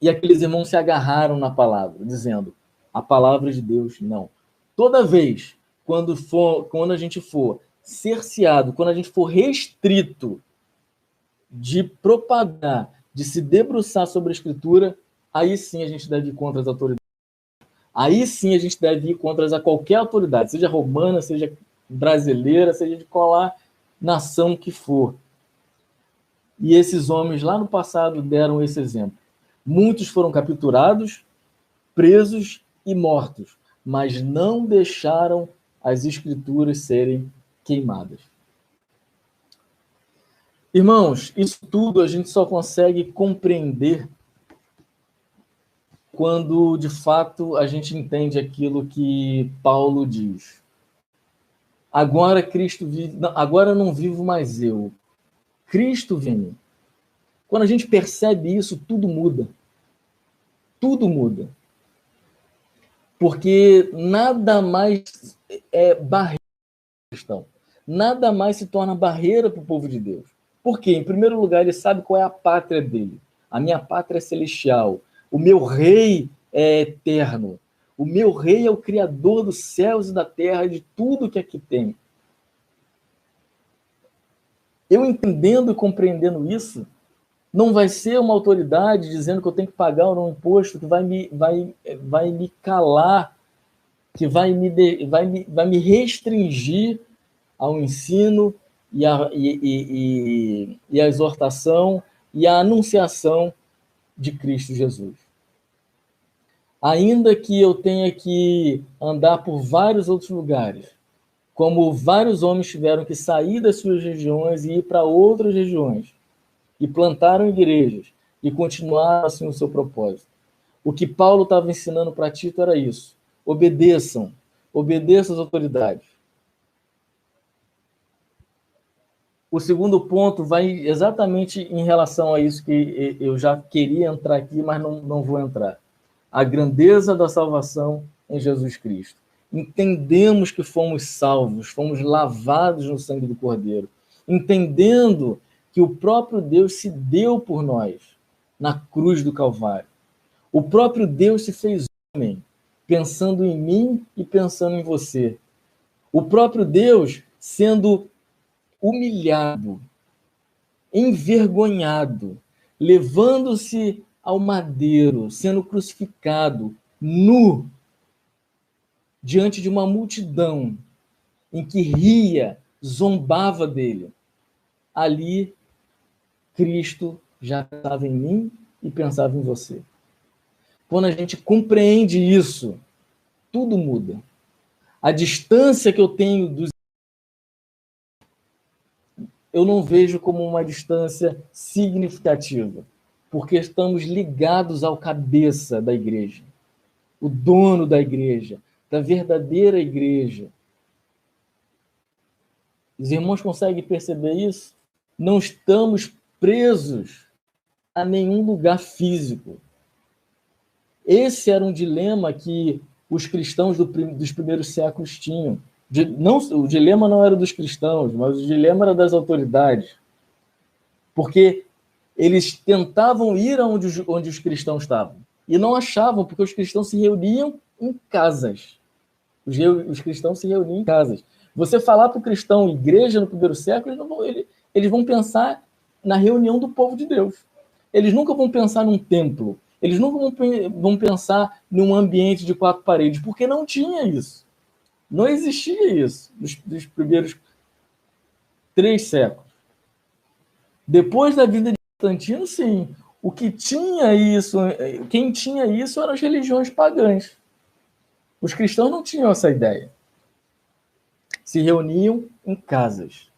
A: E aqueles irmãos se agarraram na palavra, dizendo, a palavra de Deus, não. Toda vez, quando a gente for cerceado, quando a gente for restrito de propagar, de se debruçar sobre a Escritura, aí sim a gente deve ir contra as autoridades. Aí sim a gente deve ir contra qualquer autoridade, seja romana, seja brasileira, seja de qual nação que for. E esses homens lá no passado deram esse exemplo. Muitos foram capturados, presos e mortos, mas não deixaram as Escrituras serem queimadas. Irmãos, isso tudo a gente só consegue compreender quando, de fato, a gente entende aquilo que Paulo diz. Agora Cristo vive, agora não vivo mais eu. Cristo vive em mim. Quando a gente percebe isso, tudo muda. Tudo muda. Porque nada mais é barreira cristão. Nada mais se torna barreira para o povo de Deus. Por quê? Em primeiro lugar, ele sabe qual é a pátria dele. A minha pátria é celestial. O meu rei é eterno. O meu rei é o Criador dos céus e da terra e de tudo que aqui tem. Eu entendendo e compreendendo isso, não vai ser uma autoridade dizendo que eu tenho que pagar um imposto que vai me calar, que vai me restringir ao ensino e a exortação e a anunciação de Cristo Jesus. Ainda que eu tenha que andar por vários outros lugares, como vários homens tiveram que sair das suas regiões e ir para outras regiões, e plantaram igrejas, e continuaram assim o seu propósito. O que Paulo estava ensinando para Tito era isso. Obedeçam às autoridades. O segundo ponto vai exatamente em relação a isso que eu já queria entrar aqui, mas não vou entrar. A grandeza da salvação em Jesus Cristo. Entendemos que fomos salvos, fomos lavados no sangue do Cordeiro, entendendo que o próprio Deus se deu por nós na cruz do Calvário. O próprio Deus se fez homem, pensando em mim e pensando em você. O próprio Deus sendo humilhado, envergonhado, levando-se ao madeiro, sendo crucificado, nu, diante de uma multidão em que ria, zombava dele. Ali, Cristo já estava em mim e pensava em você. Quando a gente compreende isso, tudo muda. A distância que eu tenho dos... eu não vejo como uma distância significativa, porque estamos ligados ao cabeça da igreja, o dono da igreja, da verdadeira igreja. Os irmãos conseguem perceber isso? Não estamos presos a nenhum lugar físico. Esse era um dilema que os cristãos dos primeiros séculos tinham. O dilema não era dos cristãos, mas o dilema era das autoridades. Porque eles tentavam ir onde os cristãos estavam. E não achavam, porque os cristãos se reuniam em casas. Os cristãos se reuniam em casas. Você falar para o cristão igreja no primeiro século, eles vão pensar na reunião do povo de Deus. Eles nunca vão pensar num templo. Eles nunca vão pensar num ambiente de 4 paredes, porque não tinha isso. Não existia isso dos primeiros 3 séculos. Depois da vida de Constantino, sim. O que tinha isso, quem tinha isso eram as religiões pagãs. Os cristãos não tinham essa ideia. Se reuniam em casas.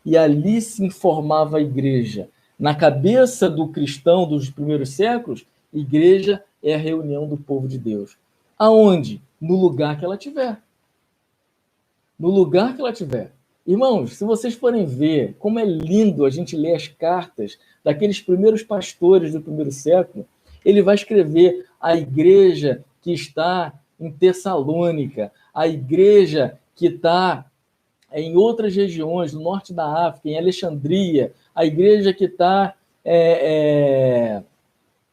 A: E ali se informava a igreja. Na cabeça do cristão dos primeiros séculos, igreja é a reunião do povo de Deus. Aonde? No lugar que ela tiver. No lugar que ela tiver. Irmãos, se vocês forem ver como é lindo a gente ler as cartas daqueles primeiros pastores do primeiro século, ele vai escrever a igreja que está em Tessalônica, a igreja que está em outras regiões, no norte da África, em Alexandria, a igreja que está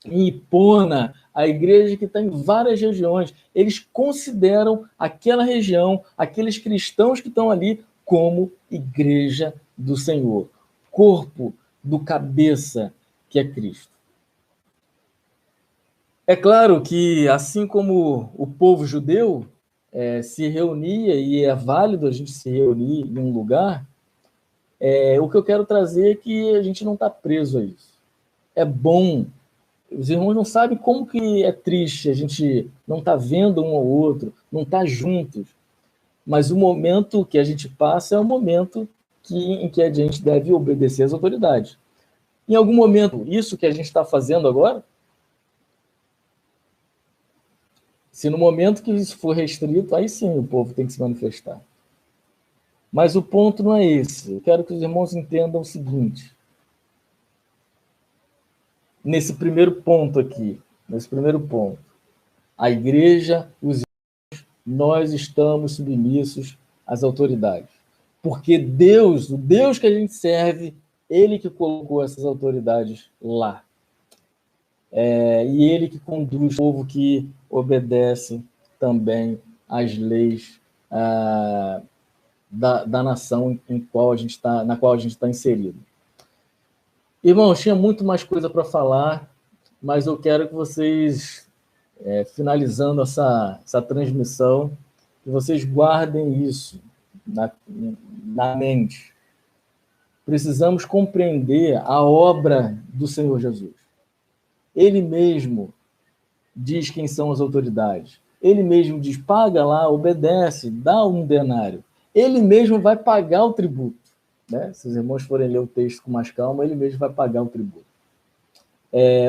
A: em Hipona, a igreja que está em várias regiões. Eles consideram aquela região, aqueles cristãos que estão ali, como igreja do Senhor, corpo do cabeça que é Cristo. É claro que, assim como o povo judeu se reunia, e é válido a gente se reunir em um lugar, o que eu quero trazer é que a gente não está preso a isso. É bom. Os irmãos não sabem como que é triste a gente não estar vendo um ao outro, não estar juntos. Mas o momento que a gente passa é o momento em que a gente deve obedecer às autoridades. Em algum momento, isso que a gente está fazendo agora, se no momento que isso for restrito, aí sim o povo tem que se manifestar. Mas o ponto não é esse. Eu quero que os irmãos entendam o seguinte. Nesse primeiro ponto aqui, a igreja, os irmãos, nós estamos submissos às autoridades. Porque Deus, o Deus que a gente serve, ele que colocou essas autoridades lá. e ele que conduz o povo que obedece também às leis da nação na qual a gente está inserido. Irmãos, tinha muito mais coisa para falar, mas eu quero que vocês, finalizando essa transmissão, que vocês guardem isso na mente. Precisamos compreender a obra do Senhor Jesus. Ele mesmo diz quem são as autoridades. Ele mesmo diz, paga lá, obedece, dá um denário. Ele mesmo vai pagar o tributo. Né? Se os irmãos forem ler o texto com mais calma, ele mesmo vai pagar o tributo.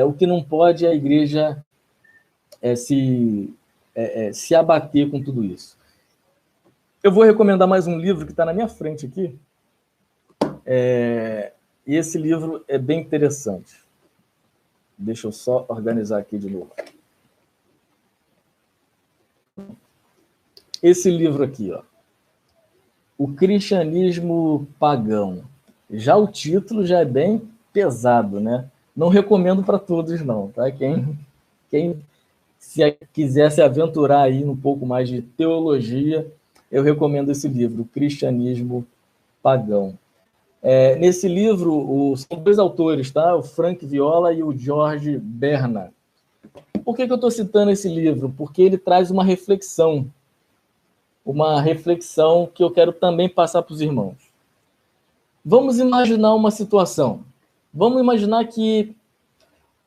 A: O que não pode é a igreja se abater com tudo isso. Eu vou recomendar mais um livro que está na minha frente aqui. E esse livro é bem interessante. Deixa eu só organizar aqui de novo. Esse livro aqui, ó, O Cristianismo Pagão. Já o título já é bem pesado, né? Não recomendo para todos, não, tá? Quem quiser se aventurar aí um pouco mais de teologia, eu recomendo esse livro, O Cristianismo Pagão. Nesse livro, são dois autores, tá? O Frank Viola e o George Bernard. Por que eu estou citando esse livro? Porque ele traz uma reflexão que eu quero também passar para os irmãos. Vamos imaginar uma situação. Vamos imaginar que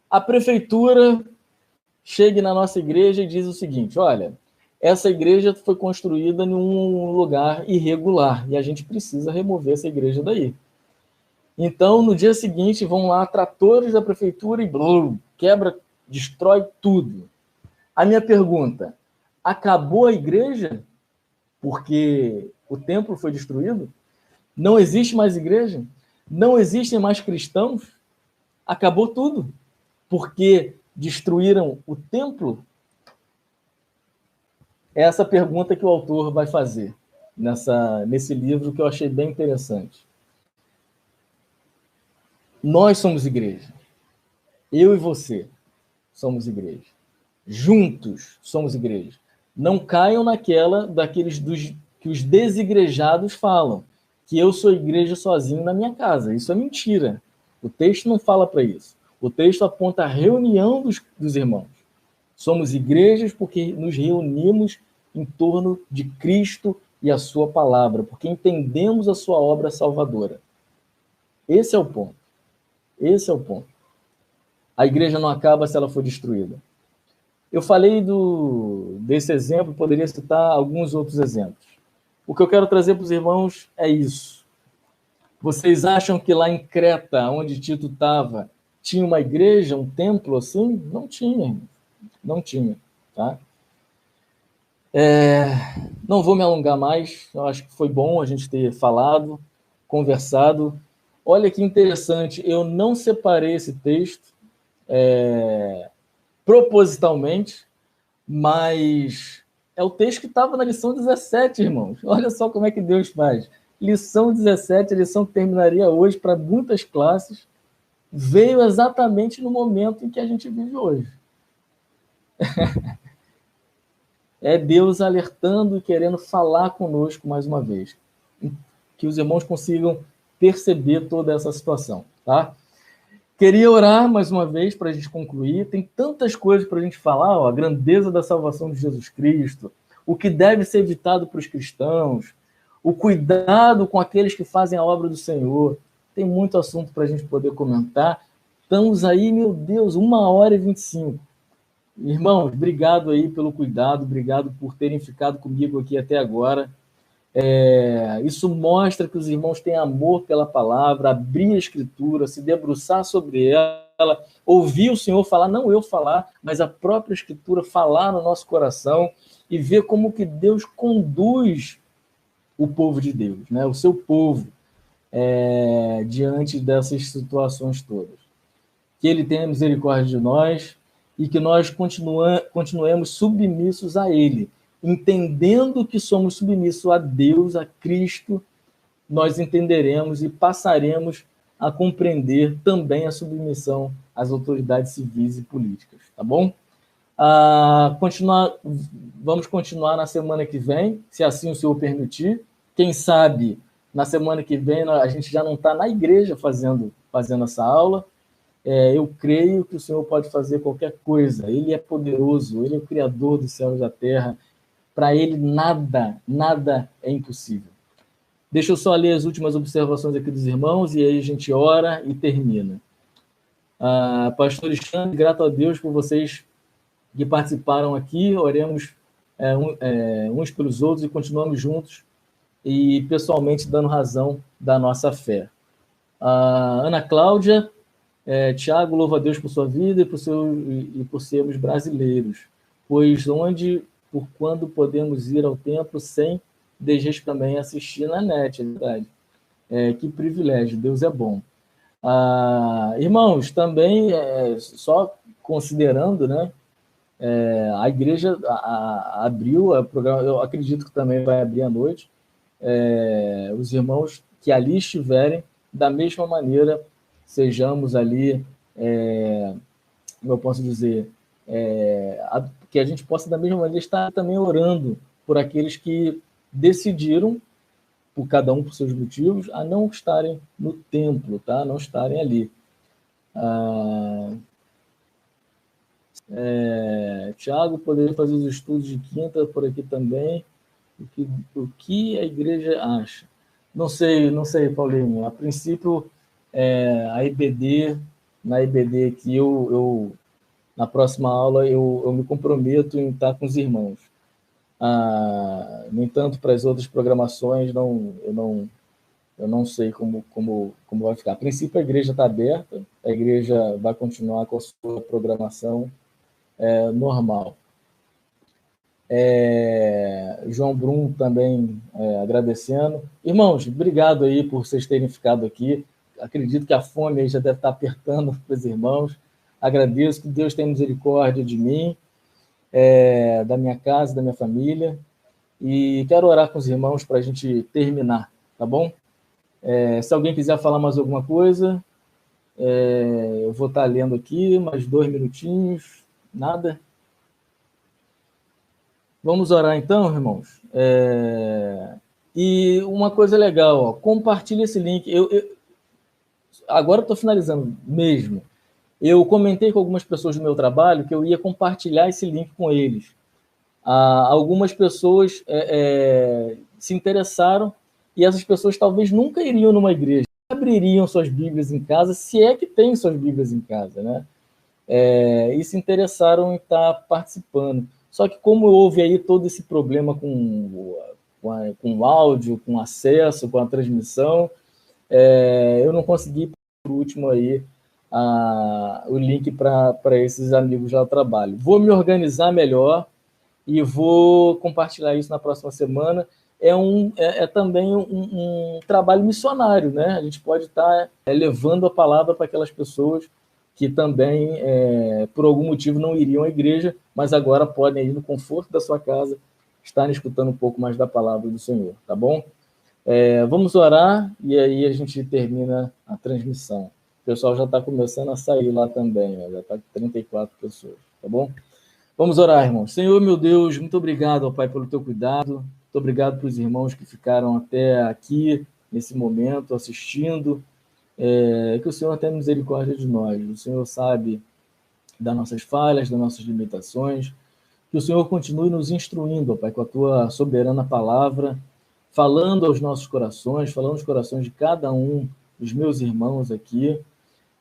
A: a prefeitura chegue na nossa igreja e diz o seguinte, olha, essa igreja foi construída em um lugar irregular e a gente precisa remover essa igreja daí. Então, no dia seguinte, vão lá tratores da prefeitura e quebra, destrói tudo. A minha pergunta, acabou a igreja porque o templo foi destruído? Não existe mais igreja? Não existem mais cristãos? Acabou tudo porque destruíram o templo? É essa pergunta que o autor vai fazer nesse livro, que eu achei bem interessante. Nós somos igreja. Eu e você somos igreja. Juntos somos igreja. Não caiam daqueles que os desigrejados falam, que eu sou igreja sozinho na minha casa. Isso é mentira. O texto não fala para isso. O texto aponta a reunião dos irmãos. Somos igrejas porque nos reunimos em torno de Cristo e a sua palavra, porque entendemos a sua obra salvadora. Esse é o ponto. Esse é o ponto. A igreja não acaba se ela for destruída. Eu falei desse exemplo, poderia citar alguns outros exemplos. O que eu quero trazer para os irmãos é isso. Vocês acham que lá em Creta, onde Tito estava, tinha uma igreja, um templo assim? Não tinha. Não tinha. Tá? Não vou me alongar mais. Eu acho que foi bom a gente ter falado, conversado. Olha que interessante, eu não separei esse texto propositalmente, mas é o texto que estava na lição 17, irmãos. Olha só como é que Deus faz. Lição 17, a lição que terminaria hoje para muitas classes, veio exatamente no momento em que a gente vive hoje. É Deus alertando e querendo falar conosco mais uma vez. Que os irmãos consigam perceber toda essa situação, tá? Queria orar mais uma vez para a gente concluir. Tem tantas coisas para a gente falar, a grandeza da salvação de Jesus Cristo, o que deve ser evitado para os cristãos, o cuidado com aqueles que fazem a obra do Senhor. Tem muito assunto para a gente poder comentar. Estamos aí, meu Deus, 1h25. Irmãos, obrigado aí pelo cuidado, obrigado por terem ficado comigo aqui até agora. Isso mostra que os irmãos têm amor pela palavra, abrir a Escritura, se debruçar sobre ela, ouvir o Senhor falar, não eu falar, mas a própria Escritura falar no nosso coração e ver como que Deus conduz o povo de Deus, né? O seu povo, diante dessas situações todas. Que Ele tenha misericórdia de nós e que nós continuemos submissos a Ele. Entendendo que somos submissos a Deus, a Cristo, nós entenderemos e passaremos a compreender também a submissão as autoridades civis e políticas, tá bom? Vamos continuar na semana que vem, se assim o senhor permitir. Quem sabe, na semana que vem, a gente já não está na igreja fazendo essa aula. Eu creio que o senhor pode fazer qualquer coisa. Ele é poderoso, ele é o Criador dos céus e da terra. Para ele, nada é impossível. Deixa eu só ler as últimas observações aqui dos irmãos, e aí a gente ora e termina. Pastor Alexandre, grato a Deus por vocês que participaram aqui, oremos uns pelos outros e continuamos juntos e pessoalmente dando razão da nossa fé. Ana Cláudia, Tiago, louva a Deus por sua vida e por sermos brasileiros, pois por quando podemos ir ao templo sem também assistir na net, é verdade. Que privilégio, Deus é bom. Irmãos, também, só considerando, né, a igreja abriu o programa, eu acredito que também vai abrir à noite, os irmãos que ali estiverem, da mesma maneira, sejamos ali, como eu posso dizer, que a gente possa, da mesma maneira, estar também orando por aqueles que decidiram, por cada um por seus motivos, a não estarem no templo, tá? Não estarem ali. Tiago, poderia fazer os estudos de quinta por aqui também. O que a igreja acha? Não sei, Paulinho. A princípio, na IBD aqui, na próxima aula, eu me comprometo em estar com os irmãos. No entanto, para as outras programações, eu não sei como vai ficar. A princípio, a igreja está aberta, a igreja vai continuar com a sua programação normal. João Brum também agradecendo. Irmãos, obrigado aí por vocês terem ficado aqui. Acredito que a fome aí já deve estar apertando para os irmãos. Agradeço, que Deus tenha misericórdia de mim, da minha casa, da minha família. E quero orar com os irmãos para a gente terminar, tá bom? Se alguém quiser falar mais alguma coisa, eu vou estar lendo aqui, mais 2 minutinhos. Nada? Vamos orar então, irmãos? E uma coisa legal, compartilhe esse link. Agora estou finalizando mesmo. Eu comentei com algumas pessoas do meu trabalho que eu ia compartilhar esse link com eles. Algumas pessoas se interessaram e essas pessoas talvez nunca iriam numa igreja, abririam suas Bíblias em casa, se é que tem suas Bíblias em casa, né? E se interessaram em estar participando. Só que como houve aí todo esse problema com o áudio, com o acesso, com a transmissão, eu não consegui, por último, aí, o link para esses amigos lá do trabalho. Vou me organizar melhor e vou compartilhar isso na próxima semana. Também um trabalho missionário, né? A gente pode estar levando a palavra para aquelas pessoas que também, por algum motivo, não iriam à igreja, mas agora podem ir no conforto da sua casa, estarem escutando um pouco mais da palavra do Senhor, tá bom? Vamos orar e aí a gente termina a transmissão. O pessoal já está começando a sair lá também, né? Já está com 34 pessoas, tá bom? Vamos orar, irmãos. Senhor, meu Deus, muito obrigado, ó Pai, pelo teu cuidado, muito obrigado para os irmãos que ficaram até aqui, nesse momento, assistindo. Que o Senhor tenha misericórdia de nós. O Senhor sabe das nossas falhas, das nossas limitações. Que o Senhor continue nos instruindo, ó Pai, com a tua soberana palavra, falando aos nossos corações, falando aos corações de cada um dos meus irmãos aqui.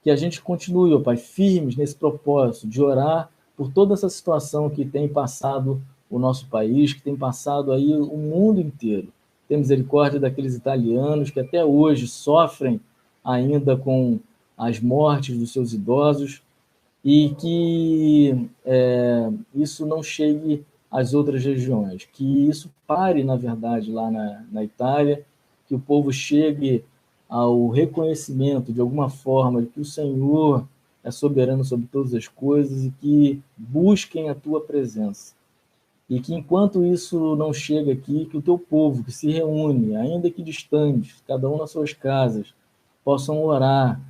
A: Que a gente continue, ó Pai, firmes nesse propósito de orar por toda essa situação que tem passado o nosso país, que tem passado aí o mundo inteiro. Tem misericórdia daqueles italianos que até hoje sofrem ainda com as mortes dos seus idosos, e que isso não chegue às outras regiões, que isso pare, na verdade, lá na Itália, que o povo chegue ao reconhecimento, de alguma forma, de que o Senhor é soberano sobre todas as coisas e que busquem a tua presença. E que, enquanto isso não chega aqui, que o teu povo, que se reúne, ainda que distante, cada um nas suas casas, possam orar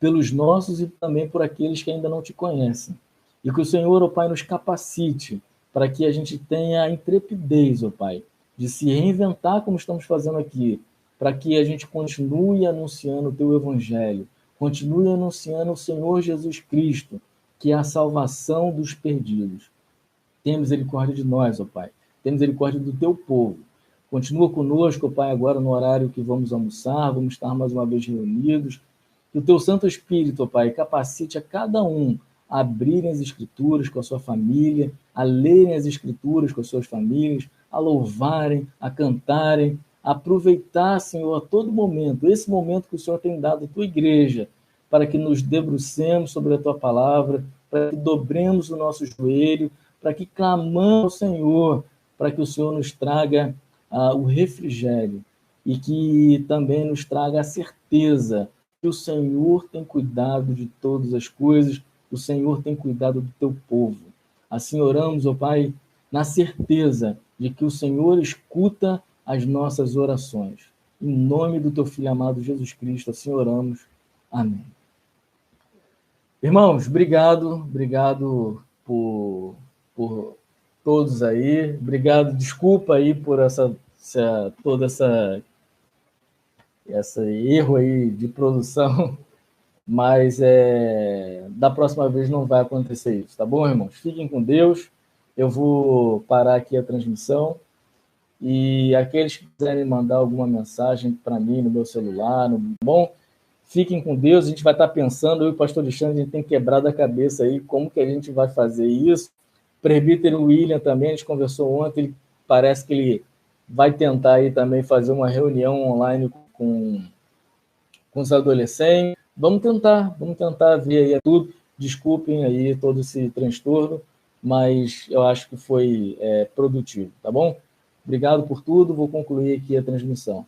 A: pelos nossos e também por aqueles que ainda não te conhecem. E que o Senhor, ó Pai, nos capacite para que a gente tenha a intrepidez, ó Pai, de se reinventar como estamos fazendo aqui, para que a gente continue anunciando o Teu Evangelho, continue anunciando o Senhor Jesus Cristo, que é a salvação dos perdidos. Tenha misericórdia de nós, ó Pai. Tenha misericórdia do Teu povo. Continua conosco, ó Pai, agora no horário que vamos almoçar, vamos estar mais uma vez reunidos. Que o Teu Santo Espírito, ó Pai, capacite a cada um a abrirem as Escrituras com a sua família, a lerem as Escrituras com as suas famílias, a louvarem, a cantarem, a aproveitar, Senhor, a todo momento, esse momento que o Senhor tem dado à Tua igreja, para que nos debrucemos sobre a Tua palavra, para que dobremos o nosso joelho, para que clamamos ao Senhor, para que o Senhor nos traga o refrigério e que também nos traga a certeza que o Senhor tem cuidado de todas as coisas, o Senhor tem cuidado do teu povo. Assim oramos, ó Pai, na certeza de que o Senhor escuta as nossas orações. Em nome do teu Filho amado Jesus Cristo, assim oramos. Amém. Irmãos, obrigado por todos aí. Obrigado, desculpa aí por todo esse erro aí de produção, mas da próxima vez não vai acontecer isso, tá bom, irmãos? Fiquem com Deus. Eu vou parar aqui a transmissão e aqueles que quiserem mandar alguma mensagem para mim no meu celular, bom, fiquem com Deus. A gente vai estar pensando, eu e o pastor Alexandre, a gente tem quebrado a cabeça aí como que a gente vai fazer isso. O presbítero William também, a gente conversou ontem, ele parece que ele vai tentar aí também fazer uma reunião online com os adolescentes. Vamos tentar ver aí tudo. Desculpem aí todo esse transtorno, mas eu acho que foi produtivo, tá bom? Obrigado por tudo, vou concluir aqui a transmissão.